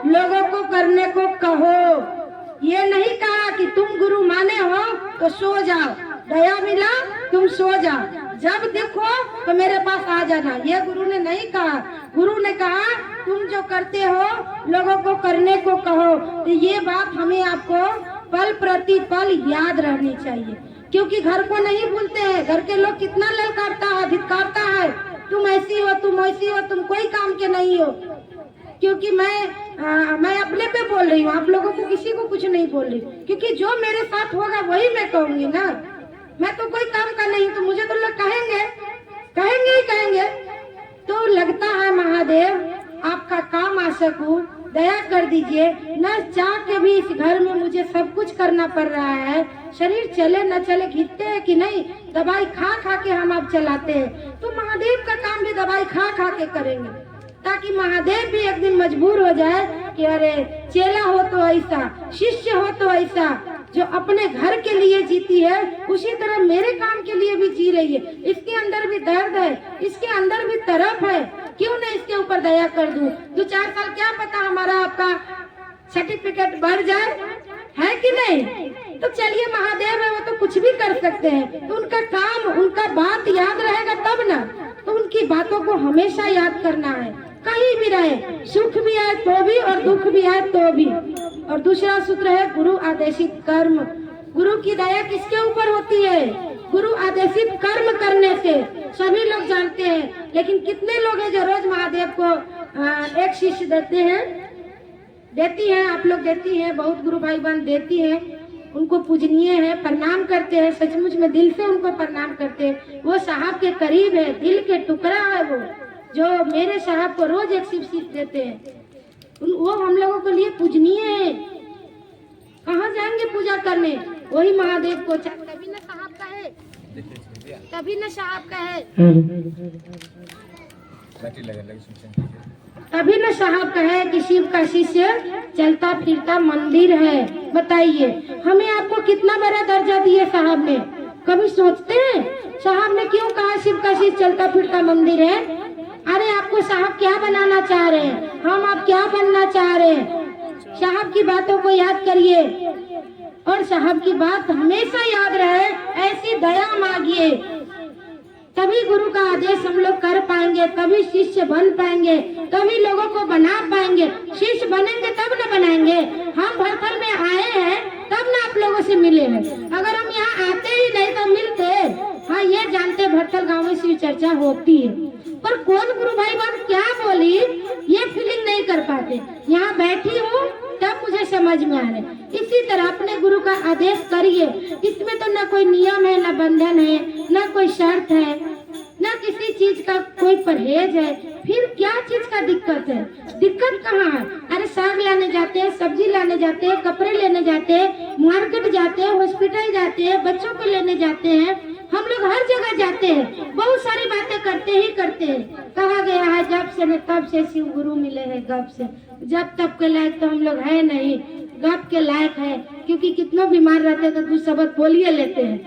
लोगों को करने को कहो। ये नहीं कहा कि तुम गुरु माने हो तो सो जाओ, दया मिला तुम सो जाओ, जब देखो तो मेरे पास आ जाना। ये गुरु ने नहीं कहा। गुरु ने कहा तुम जो करते हो लोगों को करने को कहो। तो ये बात हमें आपको पल प्रति पल याद रहनी चाहिए, क्योंकि घर को नहीं भूलते हैं। घर के लोग कितना ललकारता है, धिक्कारता है, तुम ऐसी हो, तुम वैसी हो, तुम कोई काम के नहीं हो। क्योंकि मैं अपने पे बोल रही हूँ, आप लोगों को किसी को कुछ नहीं बोल रही, क्योंकि जो मेरे साथ होगा वही मैं कहूंगी ना। मैं तो कोई काम का नहीं, तो मुझे तो लोग कहेंगे ही कहेंगे। तो लगता है महादेव आपका काम आ सकूं, दया कर दीजिए। न चाह के भी इस घर में मुझे सब कुछ करना पड़ रहा है। शरीर चले न चले, घिरते हैं कि नहीं, दवाई खा खा के हम अब चलाते हैं। तो महादेव का काम भी दवाई खा खा के करेंगे, ताकि महादेव भी एक दिन मजबूर हो जाए कि अरे चेला हो तो ऐसा, शिष्य हो तो ऐसा। जो अपने घर के लिए जीती है उसी तरह मेरे काम के लिए भी जी रही है। इसके अंदर भी दर्द है, इसके अंदर भी तरफ है, क्यों नहीं इसके ऊपर दया कर दूं। 2-4 साल क्या पता हमारा आपका सर्टिफिकेट बढ़ जाए, है कि नहीं। तो चलिए महादेव है, वो तो कुछ भी कर सकते हैं। तो उनका काम, उनका बात याद रहेगा तब ना। तो उनकी बातों को हमेशा याद करना है, कहीं भी रहे, सुख भी आए तो भी और दुख भी आए तो भी। और दूसरा सूत्र है गुरु आदेशित कर्म। गुरु की दया किसके ऊपर होती है? गुरु आदेशित कर्म करने से। सभी लोग जानते हैं, लेकिन कितने लोग हैं जो रोज महादेव को एक शिष्य देते हैं, देती हैं, आप लोग देती हैं, बहुत गुरु भाई बहन देती हैं, उनको पूजनीय है, प्रणाम करते हैं, सचमुच में दिल से उनको प्रणाम करते हैं। वो साहब के करीब है, दिल के टुकड़ा है वो, जो मेरे साहब को रोज एक शिव देते हैं। वो हम लोगों के लिए पूजनीय है। कहाँ जाएंगे पूजा करने? वही महादेव को। तभी न साहब का है, तभी न साहब का है, तभी न साहब का है कि शिव का शिष्य चलता फिरता मंदिर है। बताइए हमें आपको कितना बड़ा दर्जा दिया साहब ने। कभी सोचते हैं साहब ने क्यों कहा शिव का शिष्य चलता फिरता मंदिर है? अरे आपको साहब क्या बनाना चाह रहे हैं, हम आप क्या बनना चाह रहे हैं? साहब की बातों को याद करिए और साहब की बात हमेशा याद रहे, ऐसी दया मांगिए, तभी गुरु का आदेश हम लोग कर पाएंगे, तभी शिष्य बन पाएंगे, तभी लोगों को बना पाएंगे। शिष्य बनेंगे तब न बनाएंगे। हम भरथल में आए हैं तब ना आप लोगों से मिले हैं। अगर हम यहाँ आते ही नहीं तो मिलते। हाँ ये जानते भरथल गांव में शिव चर्चा होती है, पर कौन गुरु भाई बहन क्या बोली ये फीलिंग नहीं कर पाते। यहाँ बैठी हूँ तब मुझे समझ में आ रहा है। इसी तरह अपने गुरु का आदेश करिए। इसमें तो ना कोई नियम है, ना बंधन है, ना कोई शर्त है, ना किसी चीज का कोई परहेज है। फिर क्या चीज का दिक्कत है? दिक्कत कहाँ है? अरे साग लाने जाते हैं, सब्जी लाने जाते हैं, कपड़े लेने जाते हैं, मार्केट जाते हैं, हॉस्पिटल जाते हैं, बच्चों को लेने जाते हैं, हम लोग हर जगह जाते हैं, बहुत सारी बातें करते ही करते हैं। कहा गया है जब से न तब से शिव गुरु मिले हैं गप से। जब तब के लायक तो हम लोग है नहीं, गप के लायक है, क्योंकि कितना बीमार रहते तो कुछ शब्द बोलिए लेते हैं,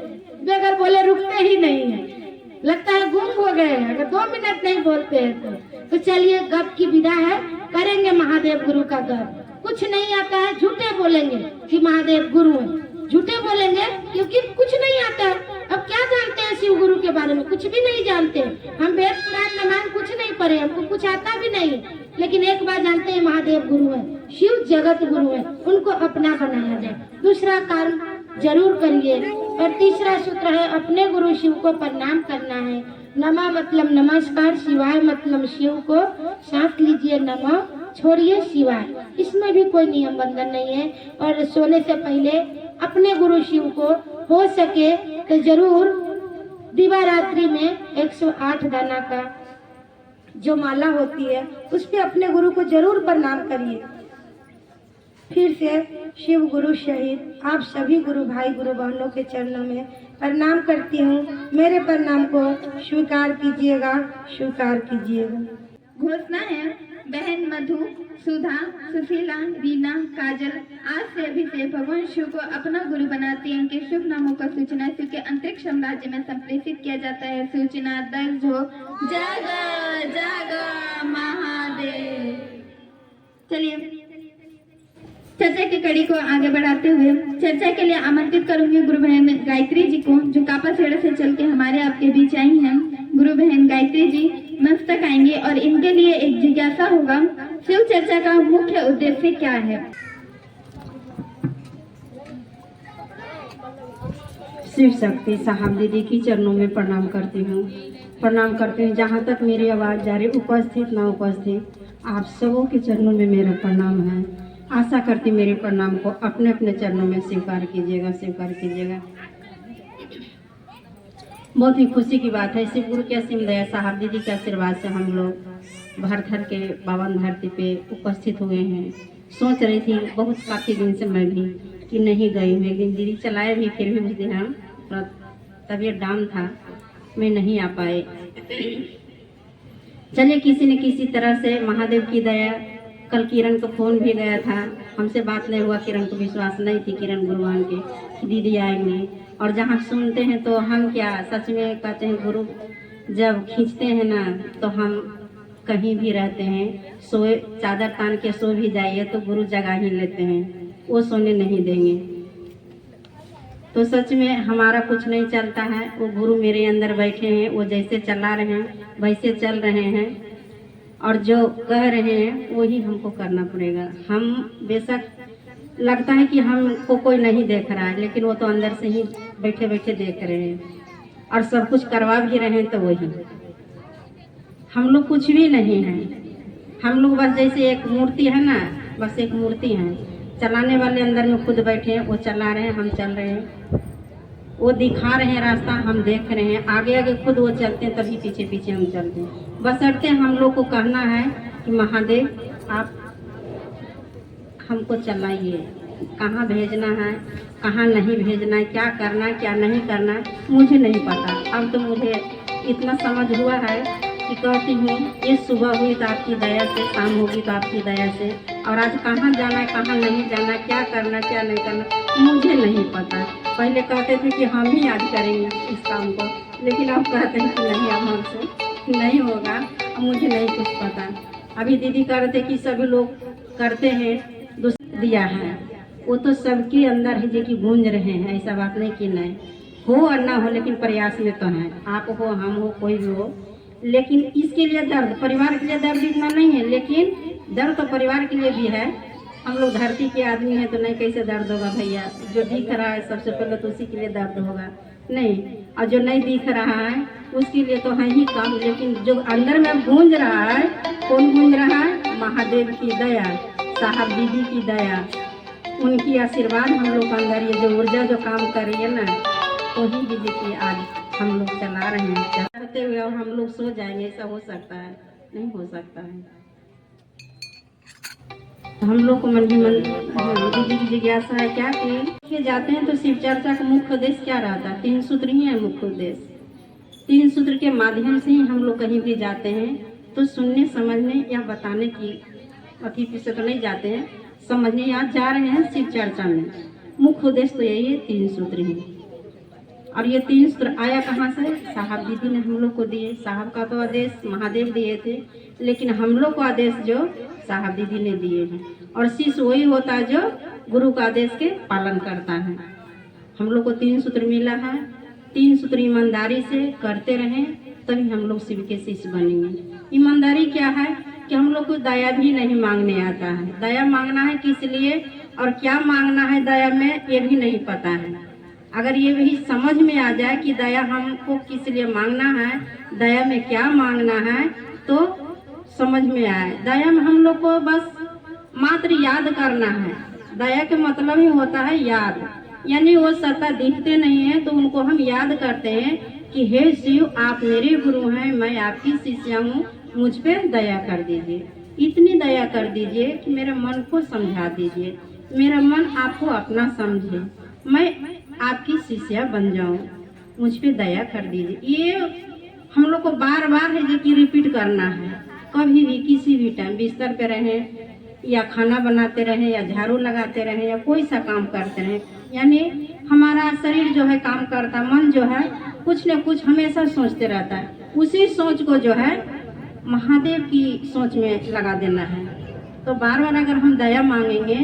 बगैर बोले रुकते ही नहीं है, लगता है गुम हो गए हैं अगर 2 मिनट नहीं बोलते हैं तो चलिए गप की विदा है, करेंगे महादेव गुरु का गप। कुछ नहीं आता है झूठे बोलेंगे कि महादेव गुरु है, झूठे बोलेंगे क्योंकि कुछ नहीं आता है। अब क्या जानते हैं शिव गुरु के बारे में? कुछ भी नहीं जानते। हम वेद पुराण रामायण कुछ नहीं पढ़े, हमको कुछ आता भी नहीं, लेकिन एक बार जानते हैं महादेव गुरु है, शिव जगत गुरु है, उनको अपना बनाया जाए। दूसरा काम जरूर करिए। और तीसरा सूत्र है अपने गुरु शिव को प्रणाम करना है। नमः मतलब नमस्कार, शिवाय मतलब शिव को सांस लीजिए नमः, छोड़िए शिवाय। इसमें भी कोई नियम बंधन नहीं है। और सोने से पहले अपने गुरु शिव को हो सके तो जरूर दिवारात्रि में 108 दाना का जो माला होती है उस पे अपने गुरु को जरूर प्रणाम करिए। फिर से शिव गुरु सहित आप सभी गुरु भाई गुरु बहनों के चरणों में प्रणाम करती हूँ। मेरे प्रणाम को स्वीकार कीजिएगा, स्वीकार कीजिएगा। घोषणा है बहन मधु, सुधा, सुशीला, रीना, काजल आज से अभी से भगवान शिव को अपना गुरु बनाती हैं कि शुभ नामों का सूचना शिव के अंतरिक्ष साम्राज्य में संप्रेषित किया जाता है। सूचना दर्ज हो। जग जग महादेव। चलिए चर्चा की कड़ी को आगे बढ़ाते हुए चर्चा के लिए आमंत्रित करूंगी गुरु बहन गायत्री जी को, जो कापाखेड़ा से चल के हमारे आपके बीच आई हैं। गुरु बहन गायत्री जी मंच तक आएंगे और इनके लिए एक जिज्ञासा होगा, शिव चर्चा का मुख्य उद्देश्य क्या है। शिव शक्ति साहब दीदी की चरणों में प्रणाम करती हूँ। जहाँ तक मेरी आवाज़ जा रही, उपस्थित ना उपस्थित, आप सबों के चरणों में मेरा प्रणाम है। आशा करती मेरे प्रणाम को अपने अपने चरणों में स्वीकार कीजिएगा। बहुत ही खुशी की बात है, शिव गुरु के असीम दया साहब दीदी के आशीर्वाद से हम लोग भारत के पावन धरती पे उपस्थित हुए हैं। सोच रही थी बहुत काफ़ी दिन से मैं भी कि नहीं गई हूँ, लेकिन दीदी चलाए भी, फिर भी उस दिन हम थोड़ा तबीयत डाउन था, मैं नहीं आ पाए। चलिए किसी न किसी तरह से महादेव की दया, कल किरण का फ़ोन भी गया था, हमसे बात नहीं हुआ, किरण को विश्वास नहीं थी, किरण गुरुवान के कि दीदी आएंगी। और जहाँ सुनते हैं तो हम क्या सच में कहते हैं, गुरु जब खींचते हैं ना तो हम कहीं भी रहते हैं, सोए चादर तान के सो भी जाइए तो गुरु जगा ही लेते हैं, वो सोने नहीं देंगे। तो सच में हमारा कुछ नहीं चलता है, वो गुरु मेरे अंदर बैठे हैं, वो जैसे चला रहे हैं वैसे चल रहे हैं, और जो कह रहे हैं वही हमको करना पड़ेगा। हम बेशक लगता है कि हमको कोई नहीं देख रहा है, लेकिन वो तो अंदर से ही बैठे बैठे देख रहे हैं और सब कुछ करवा भी रहे हैं। तो वही हम लोग कुछ भी नहीं हैं, हम लोग बस जैसे एक मूर्ति है ना, बस एक मूर्ति है, चलाने वाले अंदर में खुद बैठे हैं, वो चला रहे हैं, हम चल रहे हैं, वो दिखा रहे हैं रास्ता, हम देख रहे हैं, आगे आगे खुद वो चलते हैं, तभी पीछे पीछे हम चलते हैं। बशर्ते हम लोग को कहना है कि महादेव आप हमको चलाइए, कहाँ भेजना है, कहाँ नहीं भेजना है, क्या करना है, क्या नहीं करना है, मुझे नहीं पता। अब तो मुझे इतना समझ हुआ है कि कहती हूँ ये सुबह हुई तो आपकी दया से, शाम होगी तो आपकी दया से, और आज कहाँ जाना है, कहाँ नहीं जाना, क्या करना क्या नहीं करना, मुझे नहीं पता। पहले कहते थे कि हम ही आज करेंगे इस काम को, लेकिन अब कहते हैं कि नहीं, अब हमसे नहीं होगा, अब मुझे नहीं कुछ पता। अभी दीदी कह रहे थे कि सभी लोग करते हैं, दूसरा दिया है, वो तो सबके अंदर है जो कि गूंज रहे हैं, ऐसा बात नहीं कि नहीं हो और ना हो, लेकिन प्रयास में तो है, आप हो, हम हो, कोई भी हो। लेकिन इसके लिए दर्द, परिवार के लिए दर्द इतना नहीं है, लेकिन दर्द तो परिवार के लिए भी है। हम लोग धरती के आदमी हैं तो नहीं कैसे दर्द होगा भैया, जो दिख रहा है सबसे पहले तो उसी के लिए दर्द होगा नहीं, और जो नहीं दिख रहा है उसके लिए तो है ही काम। लेकिन जो अंदर में गूंज रहा है, कौन गूंज रहा है? महादेव की दया, साहब दीदी की दया, उनकी आशीर्वाद हम लोग अंदर, ये जो ऊर्जा जो काम कर रही है ना, वही दीदी की आज हम लोग चला रहे हैं। चलाते हुए और हम लोग सो जाएंगे, ऐसा हो सकता है? नहीं हो सकता है। हम लोग को मन ही मन दीदी की जिज्ञासा है क्या कि जाते हैं तो शिव चर्चा का मुख्य उद्देश्य क्या रहता है? 3 सूत्र ही है मुख्य उद्देश्य। 3 सूत्र के माध्यम से ही हम लोग कहीं भी जाते हैं तो सुनने, समझने या बताने की अति से तो नहीं जाते हैं, समझने या जा रहे हैं शिव चर्चा में। मुख्य उद्देश्य तो यही है, 3 सूत्र ही। और ये 3 सूत्र आया कहाँ से? साहब दीदी ने हम लोग को दिए। साहब का तो आदेश महादेव दिए थे, लेकिन हम लोग को आदेश जो साहब दीदी ने दिए हैं। और शिष्य वही होता है जो गुरु का आदेश के पालन करता है। हम लोग को 3 सूत्र मिला है, 3 सूत्र ईमानदारी से करते रहें तभी हम लोग शिव के शिष्य बनेंगे। ईमानदारी क्या है कि हम लोग को दया भी नहीं मांगने आता है। दया मांगना है किस लिए और क्या मांगना है दया में, ये भी नहीं पता है। अगर ये भी समझ में आ जाए कि दया हमको किस लिए मांगना है, दया में क्या मांगना है, तो समझ में आए। दया में हम लोग को बस मात्र याद करना है। दया के मतलब ही होता है याद, यानी वो सत्ता दिखते नहीं है तो उनको हम याद करते हैं कि हे शिव, आप मेरे गुरु हैं, मैं आपकी शिष्या हूँ, मुझ पे दया कर दीजिए। इतनी दया कर दीजिए कि मेरे मन को समझा दीजिए, मेरा मन आपको अपना समझे, मैं आपकी शिष्या बन जाऊं, मुझ पे दया कर दीजिए। ये हम लोग को बार बार है जो कि रिपीट करना है। कभी भी किसी भी टाइम बिस्तर पे रहें या खाना बनाते रहें या झाड़ू लगाते रहें या कोई सा काम करते रहें, यानी हमारा शरीर जो है काम करता, मन जो है कुछ न कुछ हमेशा सोचते रहता है। उसी सोच को जो है महादेव की सोच में लगा देना है। तो बार बार अगर हम दया मांगेंगे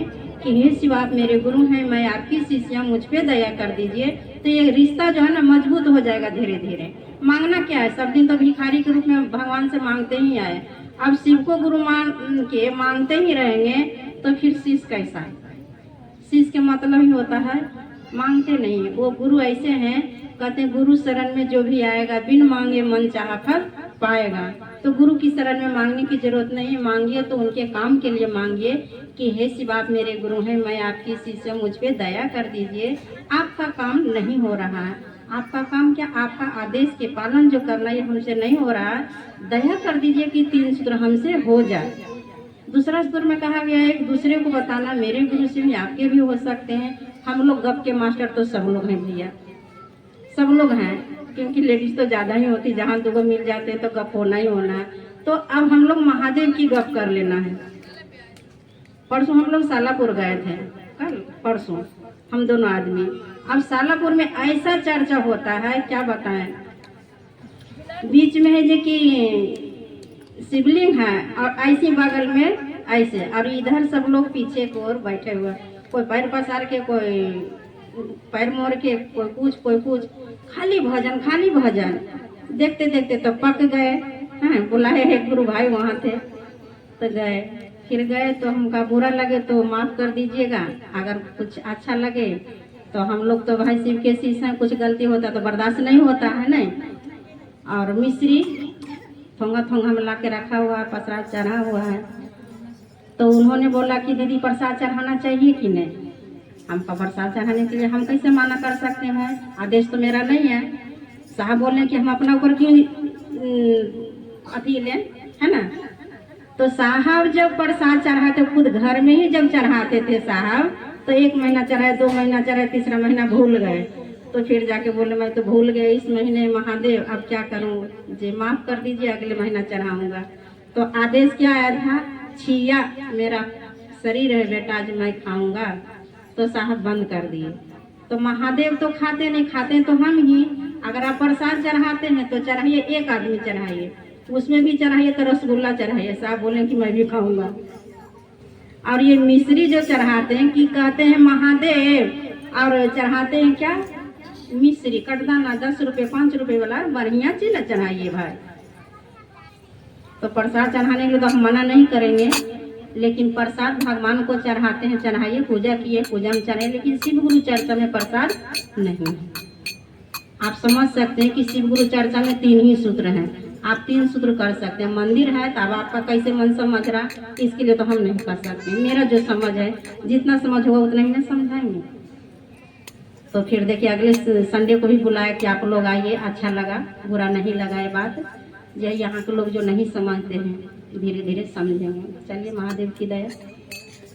कि हे शिव आप मेरे गुरु हैं, मैं आपकी शिष्या, मुझ पे दया कर दीजिए, तो ये रिश्ता जो है ना मजबूत हो जाएगा धीरे धीरे। मांगना क्या है, सब दिन तो भिखारी के रूप में भगवान से मांगते ही आए, अब शिव को गुरु मान के मांगते ही रहेंगे तो फिर शिष्य कैसा है? शिष्य के मतलब ही होता है मांगते नहीं है। वो गुरु ऐसे हैं, कहते हैं गुरु शरण में जो भी आएगा बिन मांगे मन चाहा फल पाएगा। तो गुरु की शरण में मांगने की जरूरत नहीं है, मांगिए तो उनके काम के लिए मांगिए कि हे शिव आप मेरे गुरु हैं, मैं आपकी शिष्य, मुझ पे दया कर दीजिए। आपका काम नहीं हो रहा है, आपका काम क्या, आपका आदेश के पालन जो करना ये हमसे नहीं हो रहा है, दया कर दीजिए कि 3 सूत्र हमसे हो जाए। दूसरा सूत्र में कहा गया है एक दूसरे को बताना, मेरे गुरु से भी आपके भी हो सकते हैं। हम लोग गप के मास्टर तो सब लोग हैं भैया, सब लोग हैं, क्योंकि लेडीज तो ज़्यादा ही होती, जहाँ 2 मिल जाते हैं तो गप होना ही होना है। तो अब हम लोग महादेव की गप कर लेना है। परसों हम लोग सालापुर गए थे, कल परसों हम दोनों आदमी। अब सालापुर में ऐसा चर्चा होता है क्या बताएं, बीच में है जो कि शिवलिंग है और ऐसी बगल में ऐसे, और इधर सब लोग पीछे को और बैठे हुए, कोई पैर पसार के, कोई पैर मोड़ के, कोई कुछ, खाली भजन खाली भजन। देखते देखते तो पक गए हैं, बुलाए एक गुरु भाई वहाँ थे तो गए, फिर गए तो हमका बुरा लगे तो माफ़ कर दीजिएगा, अगर कुछ अच्छा लगे तो हम लोग तो भाई शिव के शिष्य हैं, कुछ गलती होता तो बर्दाश्त नहीं होता है नहीं। और मिश्री थोंगा थोंगा में ला के रखा हुआ है, प्रसाद चढ़ा हुआ है, तो उन्होंने बोला कि दीदी प्रसाद चढ़ाना चाहिए कि नहीं। हमका प्रसाद चढ़ाने के लिए हम कैसे माना कर सकते हैं, आदेश तो मेरा नहीं है। साहब बोले कि हम अपना ऊपर क्यों अथी लें, है ना। तो साहब जब प्रसाद चढ़ाते खुद घर में ही जब चढ़ाते थे साहब, तो 1 महीना चढ़ाए, 2 महीना चढ़ाए, तीसरा महीना भूल गए, तो फिर जाके बोले मैं तो भूल गए इस महीने महादेव, अब क्या करूं, जी माफ़ कर दीजिए, अगले महीना चढ़ाऊंगा। तो आदेश क्या आया था, छिया मेरा शरीर है बेटा, आज मैं खाऊंगा, तो साहब बंद कर दिए। तो महादेव तो खाते नहीं, खाते तो हम ही। अगर आप प्रसाद चढ़ाते हैं तो चढ़ाइए, एक आदमी चढ़ाइए, उसमें भी चढ़ाइए तो रसगुल्ला चढ़ाइए, साहब बोले कि मैं भी खाऊंगा। और ये मिश्री जो चढ़ाते हैं कि कहते हैं महादेव, और चढ़ाते हैं क्या, मिश्री कटदाना 10 रुपये 5 रुपये वाला बढ़िया चीज चढ़ाइए भाई। तो प्रसाद चढ़ाने के लिए तो हम मना नहीं करेंगे, लेकिन प्रसाद भगवान को चढ़ाते हैं, चढ़ाइए, पूजा किए, पूजा में चढ़ाइए, लेकिन शिव गुरु चर्चा में प्रसाद नहीं है। आप समझ सकते हैं कि शिव गुरु चर्चा में 3 ही सूत्र हैं, आप 3 सूत्र कर सकते हैं। मंदिर है तो अब आपका कैसे मन समझ रहा, इसके लिए तो हम नहीं कर सकते। मेरा जो समझ है, जितना समझ होगा उतना ही मैं समझाएंगे। तो फिर देखिए अगले संडे को भी बुलाया कि आप लोग आइए, अच्छा लगा, बुरा नहीं लगा ये बात। ये यहाँ के लोग जो नहीं समझते हैं धीरे धीरे समझेंगे। चलिए महादेव की दया।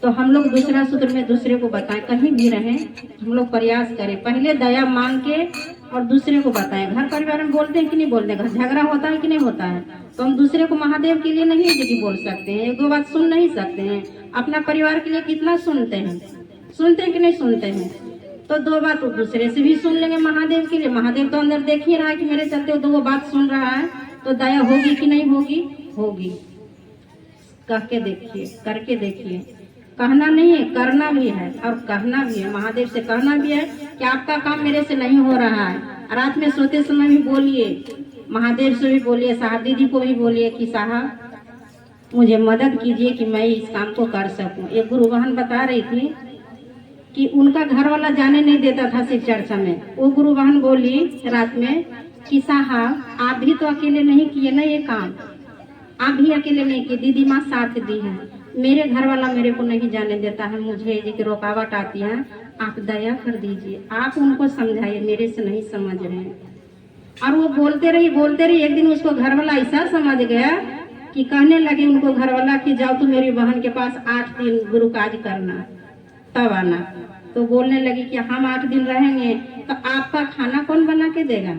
तो हम लोग दूसरा सूत्र में दूसरे को बताएं, कहीं भी रहें हम लोग प्रयास करें, पहले दया मांग के और दूसरे को बताएं। घर परिवार में बोलते हैं कि नहीं बोलते, घर झगड़ा होता है कि नहीं होता है, तो हम दूसरे को महादेव के लिए नहीं जी बोल सकते हैं, 1-2 बात सुन नहीं सकते हैं। अपना परिवार के लिए कितना सुनते हैं कि नहीं सुनते हैं, तो 2 बात दूसरे से भी सुन लेंगे महादेव के लिए। महादेव तो अंदर देख ही रहा है कि मेरे चलते 2 बात सुन रहा है, तो दया होगी कि नहीं होगी, होगी। कह के देखिए, करके देखिए, कहना नहीं है, करना भी है और कहना भी है। महादेव से कहना भी है कि आपका काम मेरे से नहीं हो रहा है। रात में सोते समय भी बोलिए, महादेव से भी बोलिए, साहब दीदी को भी बोलिए कि साहब मुझे मदद कीजिए कि मैं इस काम को कर सकूं। एक गुरु बहन बता रही थी कि उनका घर वाला जाने नहीं देता था शिव चर्चा में। वो गुरु बहन बोली रात में कि साहब आप भी तो अकेले नहीं किए ना ये काम, आप भी अकेले नहीं किए, दीदी माँ साथ दी है, मेरे घर वाला मेरे को नहीं जाने देता है, मुझे ये रुकावट आती है, आप दया कर दीजिए, आप उनको समझाइए, मेरे से नहीं समझ रहे हैं। और वो बोलते रही। एक दिन उसको घर वाला ऐसा समझ गया कि कहने लगे उनको घर वाला कि जाओ तो मेरी बहन के पास 8 दिन गुरु काज करना तब आना। तो बोलने लगी कि हम 8 दिन रहेंगे तो आपका खाना कौन बना के देगा,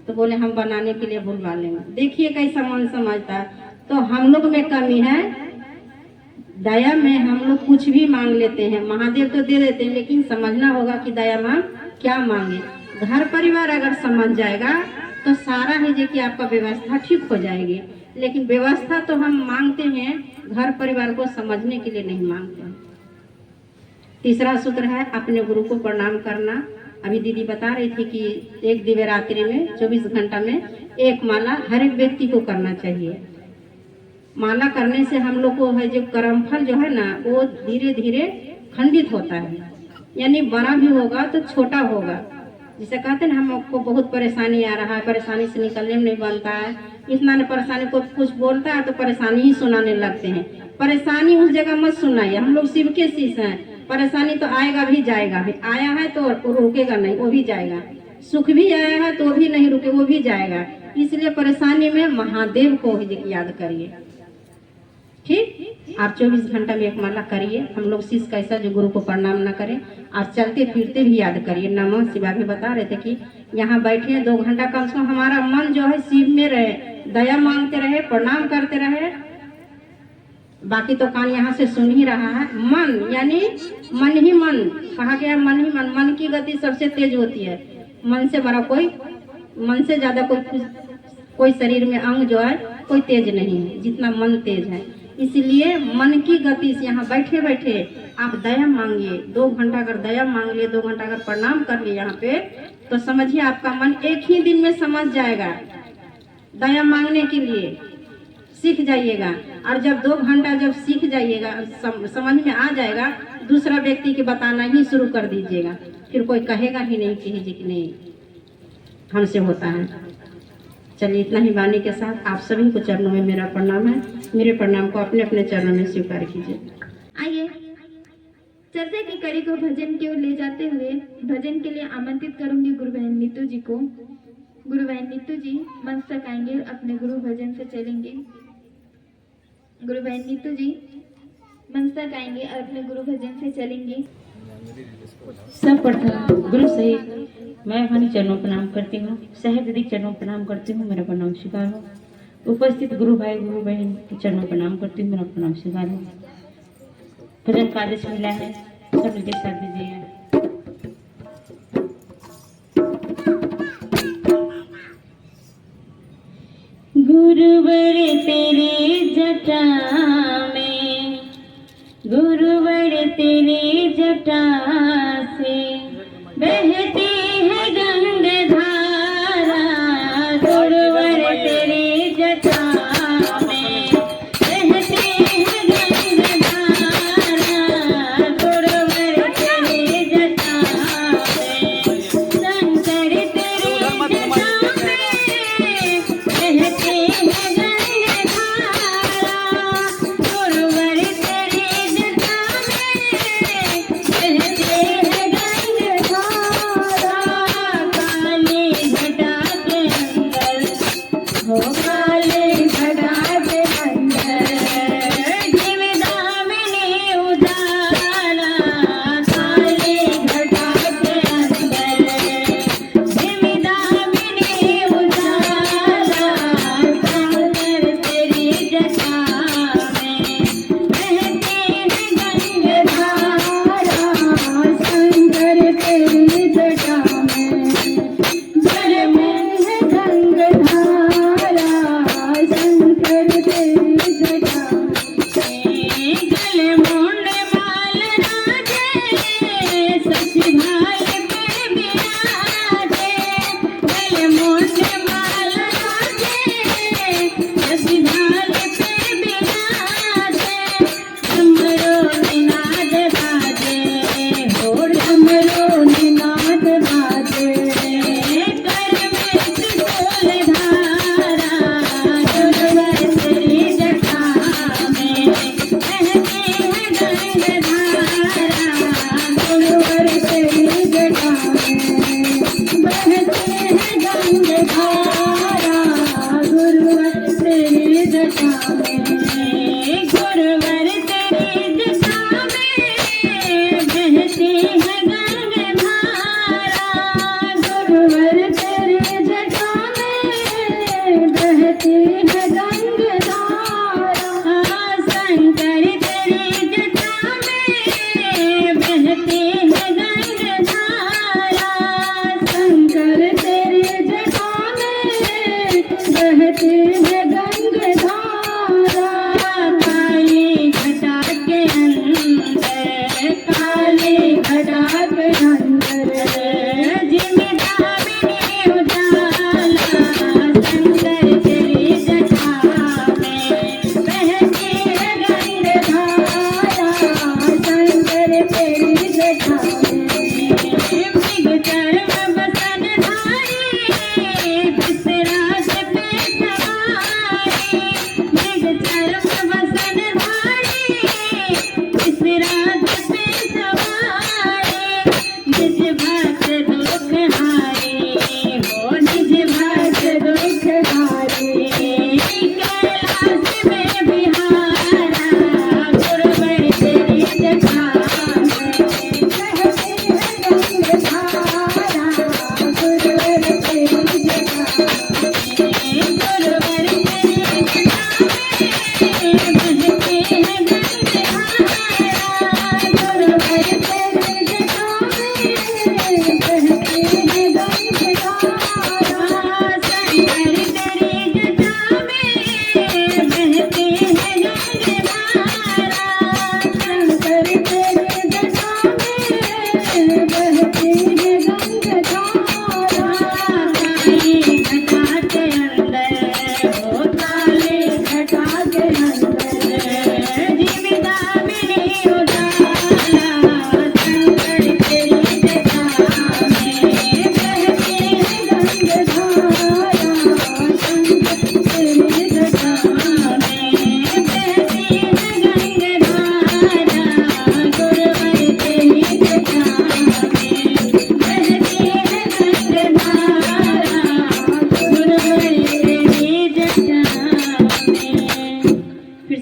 तो बोले हम बनाने के लिए बुलवा लेंगे। देखिए कैसा मन समझता है। तो हम लोग में कमी है, दया में हम लोग कुछ भी मांग लेते हैं, महादेव तो दे देते हैं, लेकिन समझना होगा कि दया मांग क्या मांगे। घर परिवार अगर समझ जाएगा तो सारा है जो कि आपका व्यवस्था ठीक हो जाएगी, लेकिन व्यवस्था तो हम मांगते हैं, घर परिवार को समझने के लिए नहीं मांगते हैं। तीसरा सूत्र है अपने गुरु को प्रणाम करना। अभी दीदी बता रही थी कि एक दिव्य रात्रि में 24 घंटा में एक माला हर एक व्यक्ति को करना चाहिए। माला करने से हम लोग को है जो कर्मफल जो है ना वो धीरे धीरे खंडित होता है, यानी बड़ा भी होगा तो छोटा होगा। जिसे कहते हैं ना हमको बहुत परेशानी आ रहा है, परेशानी से निकलने में नहीं बनता है, इतना न परेशानी को कुछ बोलता है तो परेशानी ही सुनाने लगते हैं। परेशानी उस जगह मत सुनाइए, हम लोग शिव के शीश हैं। परेशानी तो आएगा भी जाएगा भी, आया है तो रुकेगा नहीं, वो भी जाएगा। सुख भी आया है तो वो भी नहीं रुके, वो भी जाएगा। इसलिए परेशानी में महादेव को ही याद करिए, ठीक। आप 24 घंटा में एक माला करिए। हम लोग शीश कैसा जो गुरु को प्रणाम न करें, और चलते फिरते भी याद करिए नमः शिवाय। भी बता रहे थे कि यहाँ बैठे 2 घंटा कम से कम हमारा मन जो है शिव में रहे, दया मांगते रहे, प्रणाम करते रहे। बाकी तो कान यहाँ से सुन ही रहा है। मन यानी मन ही मन कहा गया, मन ही मन। मन की गति सबसे तेज होती है, मन से बड़ा कोई, मन से ज्यादा कोई शरीर में अंग जो है कोई तेज नहीं है जितना मन तेज है। इसलिए मन की गति से यहाँ बैठे बैठे आप दया मांगिए। 2 घंटा अगर दया मांग लिए, 2 घंटा अगर प्रणाम कर लिए यहाँ पे, तो समझिए आपका मन एक ही दिन में समझ जाएगा। दया मांगने के लिए सीख जाइएगा, और जब 2 घंटा जब सीख जाइएगा, समझ में आ जाएगा, दूसरा व्यक्ति के बताना ही शुरू कर दीजिएगा। फिर कोई कहेगा ही नहीं कि नहीं हमसे होता है। चलिए इतना ही वाणी के साथ आप सभी को चरणों में मेरा प्रणाम है। मेरे प्रणाम को अपने अपने चरणों में स्वीकार कीजिए। आइए चर्चा की कड़ी को भजन की ओर ले जाते हुए भजन के लिए आमंत्रित करूंगी गुरु बहन नीतू जी को। गुरु बहन नीतू जी मंच तक आएंगे, अपने गुरु भजन से चलेंगे। गुरु बहन नीतू जी मंच तक आएंगे और अपने गुरु भजन से चलेंगे। सर्वप्रथम गुरु सहित मैं अपने चरणों प्रणाम करती हूँ, सहज दीदी चरणों प्रणाम करती हूँ, मेरा प्रणाम स्वीकार हो। उपस्थित गुरु भाई गुरु बहन के चरणों प्रणाम करती हूँ, मेरा प्रणाम स्वीकार हो। भजन का आदेश मिला है, सब मिलकर साथ दीजिएगा। गुरुवर तेरे जटा में, गुरुवर तेरे जटा से बहती है गंगाधारा। गुरुवर तेरे जटा में बहती है गंगाधारा। गुरुवर तेरे जटा में, शंकर तेरे जटा में बहती है गंगाधारा।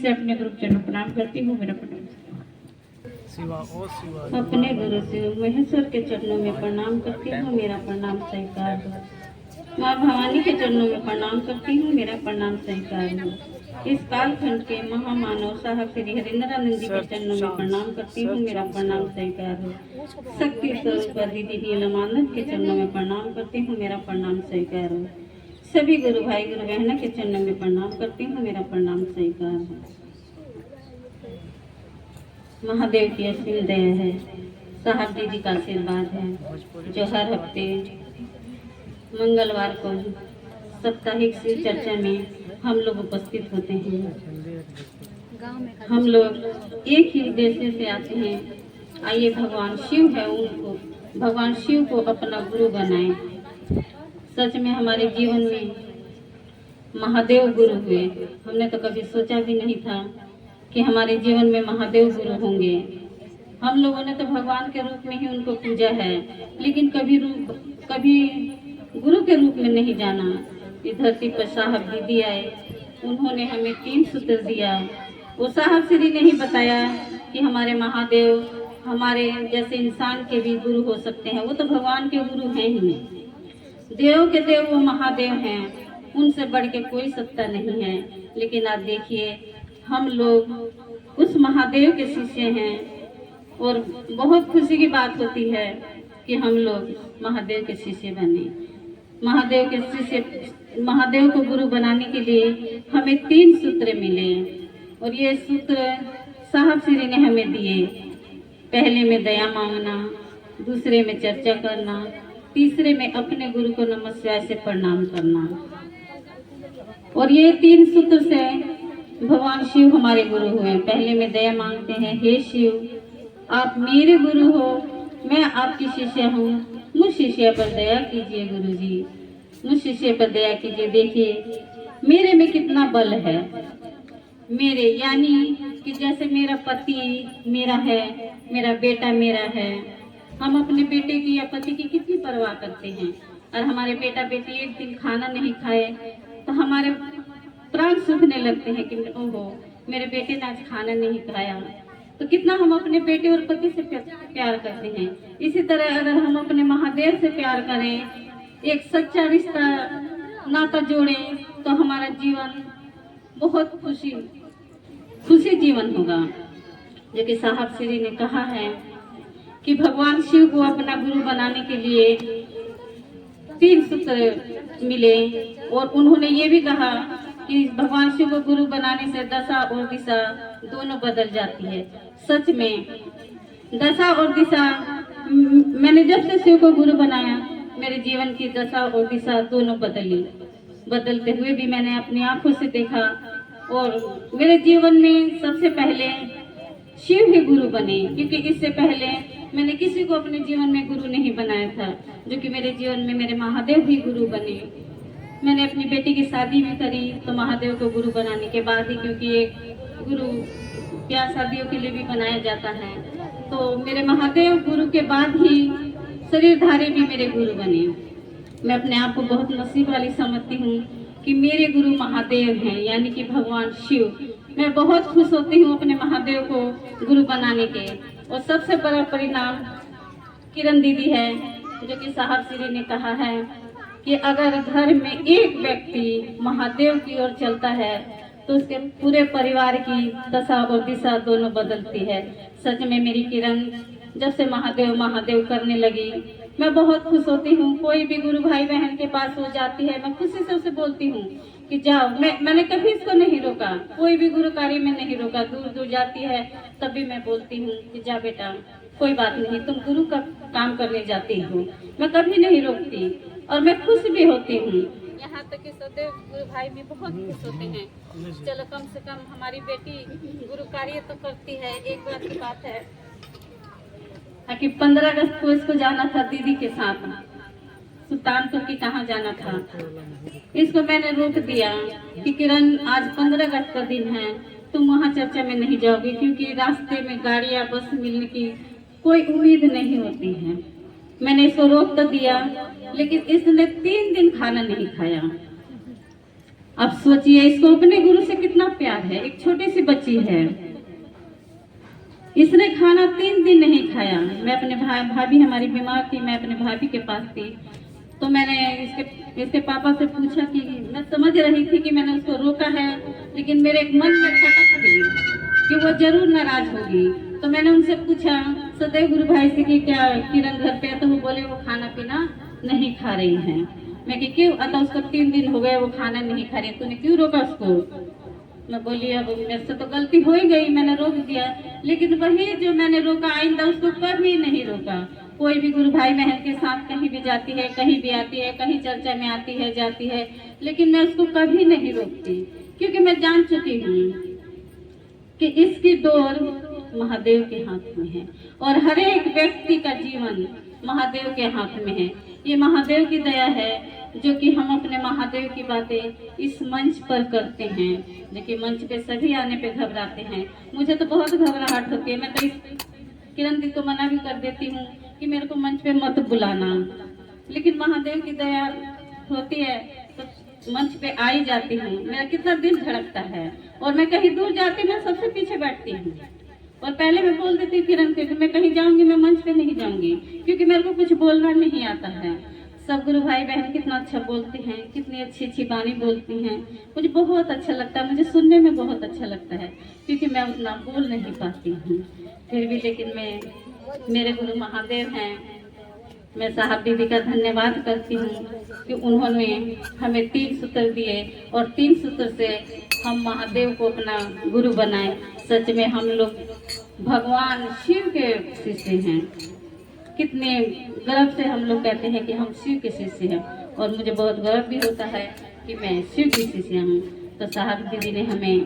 अपने गुरु चरणों प्रणाम करती हूँ। मेरा प्रणाम। अपने गुरु शिव महेश्वर के चरणों में प्रणाम करती हूँ। मेरा प्रणाम स्वीकार हो। माँ भवानी के चरणों में प्रणाम करती हूँ। मेरा प्रणाम स्वीकार हो। इस कालखंड के महामानव साहब श्री हरिंद्रानंद जी के चरणों में प्रणाम करती हूँ। मेरा प्रणाम स्वीकार हो। शक्ति स्वरूप दीदी नीलमानंद के चरणों में प्रणाम करती हूँ। मेरा प्रणाम स्वीकार हो। सभी गुरु भाई गुरु बहनों के चरणों में प्रणाम करती हूँ। मेरा प्रणाम स्वीकार हो। महादेव की असीम दया है, साहब जी का आशीर्वाद है जो हर हफ्ते मंगलवार को साप्ताहिक शिव चर्चा में हम लोग उपस्थित होते हैं। हम लोग एक ही उद्देश्य से आते हैं, आइए भगवान शिव है उनको भगवान शिव को अपना गुरु बनाएं। सच में हमारे जीवन में महादेव गुरु हुए। हमने तो कभी सोचा भी नहीं था कि हमारे जीवन में महादेव गुरु होंगे। हम लोगों ने तो भगवान के रूप में ही उनको पूजा है, लेकिन कभी गुरु के रूप में नहीं जाना। इस धरती पर साहब दीदी आए, उन्होंने हमें 3 सूत्र दिया। वो साहब श्री ने ही बताया कि हमारे महादेव हमारे जैसे इंसान के भी गुरु हो सकते हैं। वो तो भगवान के गुरु हैं ही, देव के देव वो महादेव हैं, उनसे बढ़ के कोई सत्ता नहीं है। लेकिन आप देखिए, हम लोग उस महादेव के शिष्य हैं और बहुत खुशी की बात होती है कि हम लोग महादेव के शिष्य बने। महादेव को गुरु बनाने के लिए हमें 3 सूत्र मिले और ये सूत्र साहब श्री ने हमें दिए। पहले में दया मांगना, दूसरे में चर्चा करना, तीसरे में अपने गुरु को नमस्कार से प्रणाम करना। और ये 3 सूत्र से भगवान शिव हमारे गुरु हुए। पहले में दया मांगते हैं, हे शिव आप मेरे गुरु हो, मैं आपकी शिष्य हूँ, मुझ शिष्य पर दया कीजिए गुरु जी, मुझ शिष्य पर दया कीजिए। देखिए मेरे में कितना बल है। मेरे यानी कि जैसे मेरा पति मेरा है, मेरा बेटा मेरा है। हम अपने बेटे की या पति की कितनी परवाह करते हैं। और हमारे बेटा बेटी एक दिन खाना नहीं खाए तो हमारे प्राण सूखने लगते हैं कि ओहो मेरे बेटे ने आज खाना नहीं खाया। तो कितना हम अपने बेटे और पति से प्यार करते हैं। इसी तरह अगर हम अपने महादेव से प्यार करें, एक सच्चा रिश्ता नाता जोड़ें, तो हमारा जीवन बहुत खुशी जीवन होगा। जो कि साहब श्री ने कहा है कि भगवान शिव को अपना गुरु बनाने के लिए 3 सूत्र मिले और उन्होंने ये भी कहा कि भगवान शिव को गुरु बनाने से दशा और दिशा दोनों बदल जाती है। सच में दशा और दिशा, मैंने जब से शिव को गुरु बनाया मेरे जीवन की दशा और दिशा दोनों बदलते हुए भी मैंने अपनी आंखों से देखा। और मेरे जीवन में सबसे पहले शिव ही गुरु बने, क्योंकि इससे पहले मैंने किसी को अपने जीवन में गुरु नहीं बनाया था। जो कि मेरे जीवन में मेरे महादेव ही गुरु बने। मैंने अपनी बेटी की शादी भी करी तो महादेव को गुरु बनाने के बाद ही, क्योंकि एक गुरु ब्याह शादियों के लिए भी बनाया जाता है। तो मेरे महादेव गुरु के बाद ही शरीरधारी भी मेरे गुरु बने। मैं अपने आप को बहुत नसीब वाली समझती हूँ कि मेरे गुरु महादेव हैं, यानी कि भगवान शिव। मैं बहुत खुश होती हूँ अपने महादेव को गुरु बनाने के। और सबसे बड़ा परिणाम किरण दीदी है, जो कि साहब श्री ने कहा है कि अगर घर में एक व्यक्ति महादेव की ओर चलता है तो उसके पूरे परिवार की दशा और दिशा दोनों बदलती है। सच में मेरी किरण जब से महादेव महादेव करने लगी, मैं बहुत खुश होती हूँ। कोई भी गुरु भाई बहन के पास हो जाती है, मैं खुशी से उसे बोलती हूँ कि जाओ। मैंने कभी इसको नहीं रोका, कोई भी गुरु कार्य में नहीं रोका। दूर दूर जाती है तब भी मैं बोलती हूँ कि जा बेटा, कोई बात नहीं, तुम गुरु का काम करने जाती हो। मैं कभी नहीं रोकती और मैं खुश भी होती हूँ। यहाँ तक कि सदैव गुरु भाई भी बहुत खुश होते हैं। चलो कम से कम हमारी बेटी गुरु कार्य तो करती है। एक बार की बात है कि 15 अगस्त को इसको जाना था दीदी के साथ सुल्तानपुर की, कहाँ जाना था। इसको मैंने रोक दिया कि किरण आज 15 अगस्त का दिन है, तुम वहाँ चर्चा में नहीं जाओगी, क्योंकि रास्ते में गाड़ियाँ बस मिलने की कोई उम्मीद नहीं होती है। मैंने इसको रोक तो दिया, लेकिन इसने 3 दिन खाना नहीं खाया। अब सोचिए इसको अपने गुरु से कितना प्यार है। एक छोटी सी बच्ची है, इसने खाना 3 दिन नहीं खाया। मैं अपने भाभी हमारी बीमार थी, मैं अपने भाभी के पास थी, तो मैंने इसके पापा से पूछा कि मैं समझ रही थी कि मैंने उसको रोका है, लेकिन मेरे मन में खटक थी कि वो जरूर नाराज होगी। तो मैंने उनसे पूछा सदैव गुरु भाई से कि क्या किरण घर पे है, तो वो बोले वो खाना पीना नहीं खा रही है। मैं कि क्यों? अतः उसको 3 दिन हो गए वो खाना नहीं खा रही, तूने क्यों रोका उसको? मैं बोली अब मेरे से तो गलती हो ही गई, मैंने रोक दिया। लेकिन वही जो मैंने रोका आइंदा उसको कभी नहीं रोका। कोई भी गुरु भाई बहन के साथ कहीं भी जाती है, कहीं भी आती है, कहीं चर्चा में आती है जाती है, लेकिन मैं उसको कभी नहीं रोकती, क्योंकि मैं जान चुकी हूँ कि इसकी डोर महादेव के हाथ में है और हर एक व्यक्ति का जीवन महादेव के हाथ में है। ये महादेव की दया है जो कि हम अपने महादेव की बातें इस मंच पर करते हैं, जो कि मंच पे सभी आने पे घबराते हैं। मुझे तो बहुत घबराहट होती है। मैं तो किरण दी को मना भी कर देती हूँ कि मेरे को मंच पे मत बुलाना, लेकिन महादेव की दया होती है तो मंच पे आ ही जाती हूँ। मेरा कितना दिल धड़कता है और मैं कहीं दूर जाती मैं सबसे पीछे बैठती हूँ और पहले मैं बोल देती किरण से कि मैं कहीं जाऊंगी, मैं मंच पे नहीं जाऊंगी, क्योंकि मेरे को कुछ बोलना नहीं आता है। सब गुरु भाई बहन कितना अच्छा बोलते हैं, कितनी अच्छी अच्छी बानी बोलती हैं, मुझे बहुत अच्छा लगता है, मुझे सुनने में बहुत अच्छा लगता है, क्योंकि मैं उतना बोल नहीं पाती हूँ। फिर भी लेकिन मेरे गुरु महादेव हैं। मैं साहब दीदी का धन्यवाद करती हूँ कि उन्होंने हमें 3 सूत्र दिए और 3 सूत्र से हम महादेव को अपना गुरु बनाए। सच में हम लोग भगवान शिव के शिष्य हैं। कितने गर्व से हम लोग कहते हैं कि हम शिव के शिष्य हैं और मुझे बहुत गर्व भी होता है कि मैं शिव की शिष्य हूँ। तो साहब दीदी ने हमें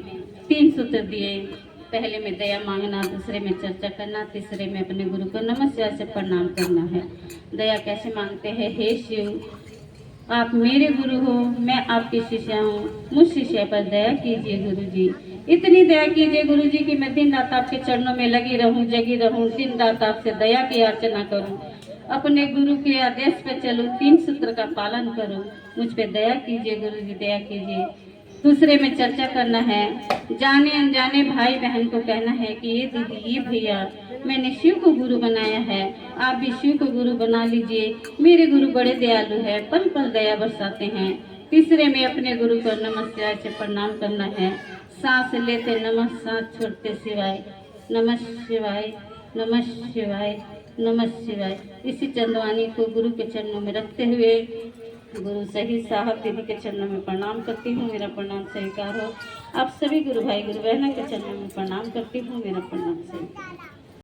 3 सूत्र दिए। पहले में दया मांगना, दूसरे में चर्चा करना, तीसरे में अपने गुरु को नमस्कार से प्रणाम करना है। दया कैसे मांगते हैं? हे शिव, आप मेरे गुरु हो, मैं आपकी शिष्या हूँ, मुझ शिष्य पर दया कीजिए गुरु जी। इतनी दया कीजिए गुरु जी कि मैं दिन रात आपके चरणों में लगी रहूं, जगी रहूं, दिन रात आपसे दया की अर्चना करूं, अपने गुरु के आदेश पे चलूं, 3 सूत्र का पालन करूं। मुझ पे दया कीजिए गुरु जी, दया कीजिए। दूसरे में चर्चा करना है, जाने अनजाने भाई बहन को कहना है कि ये दीदी, ये भैया, मैंने शिव को गुरु बनाया है, आप भी शिव को गुरु बना लीजिए। मेरे गुरु बड़े दयालु है, पल पल दया बरसाते हैं। तीसरे में अपने गुरु को नमस्कार से प्रणाम करना है। सांस लेते नमः, सांस छोड़ते शिवाय, नमः शिवाय, नमः शिवाय, नमः शिवाय। इसी चंदवानी को गुरु के चरणों में रखते हुए गुरु सहित साहब दीदी के चरणों में प्रणाम करती हूँ। मेरा प्रणाम स्वीकार हो। आप सभी गुरु भाई गुरु बहनों के चरणों में प्रणाम करती हूँ। मेरा प्रणाम स्वीकार।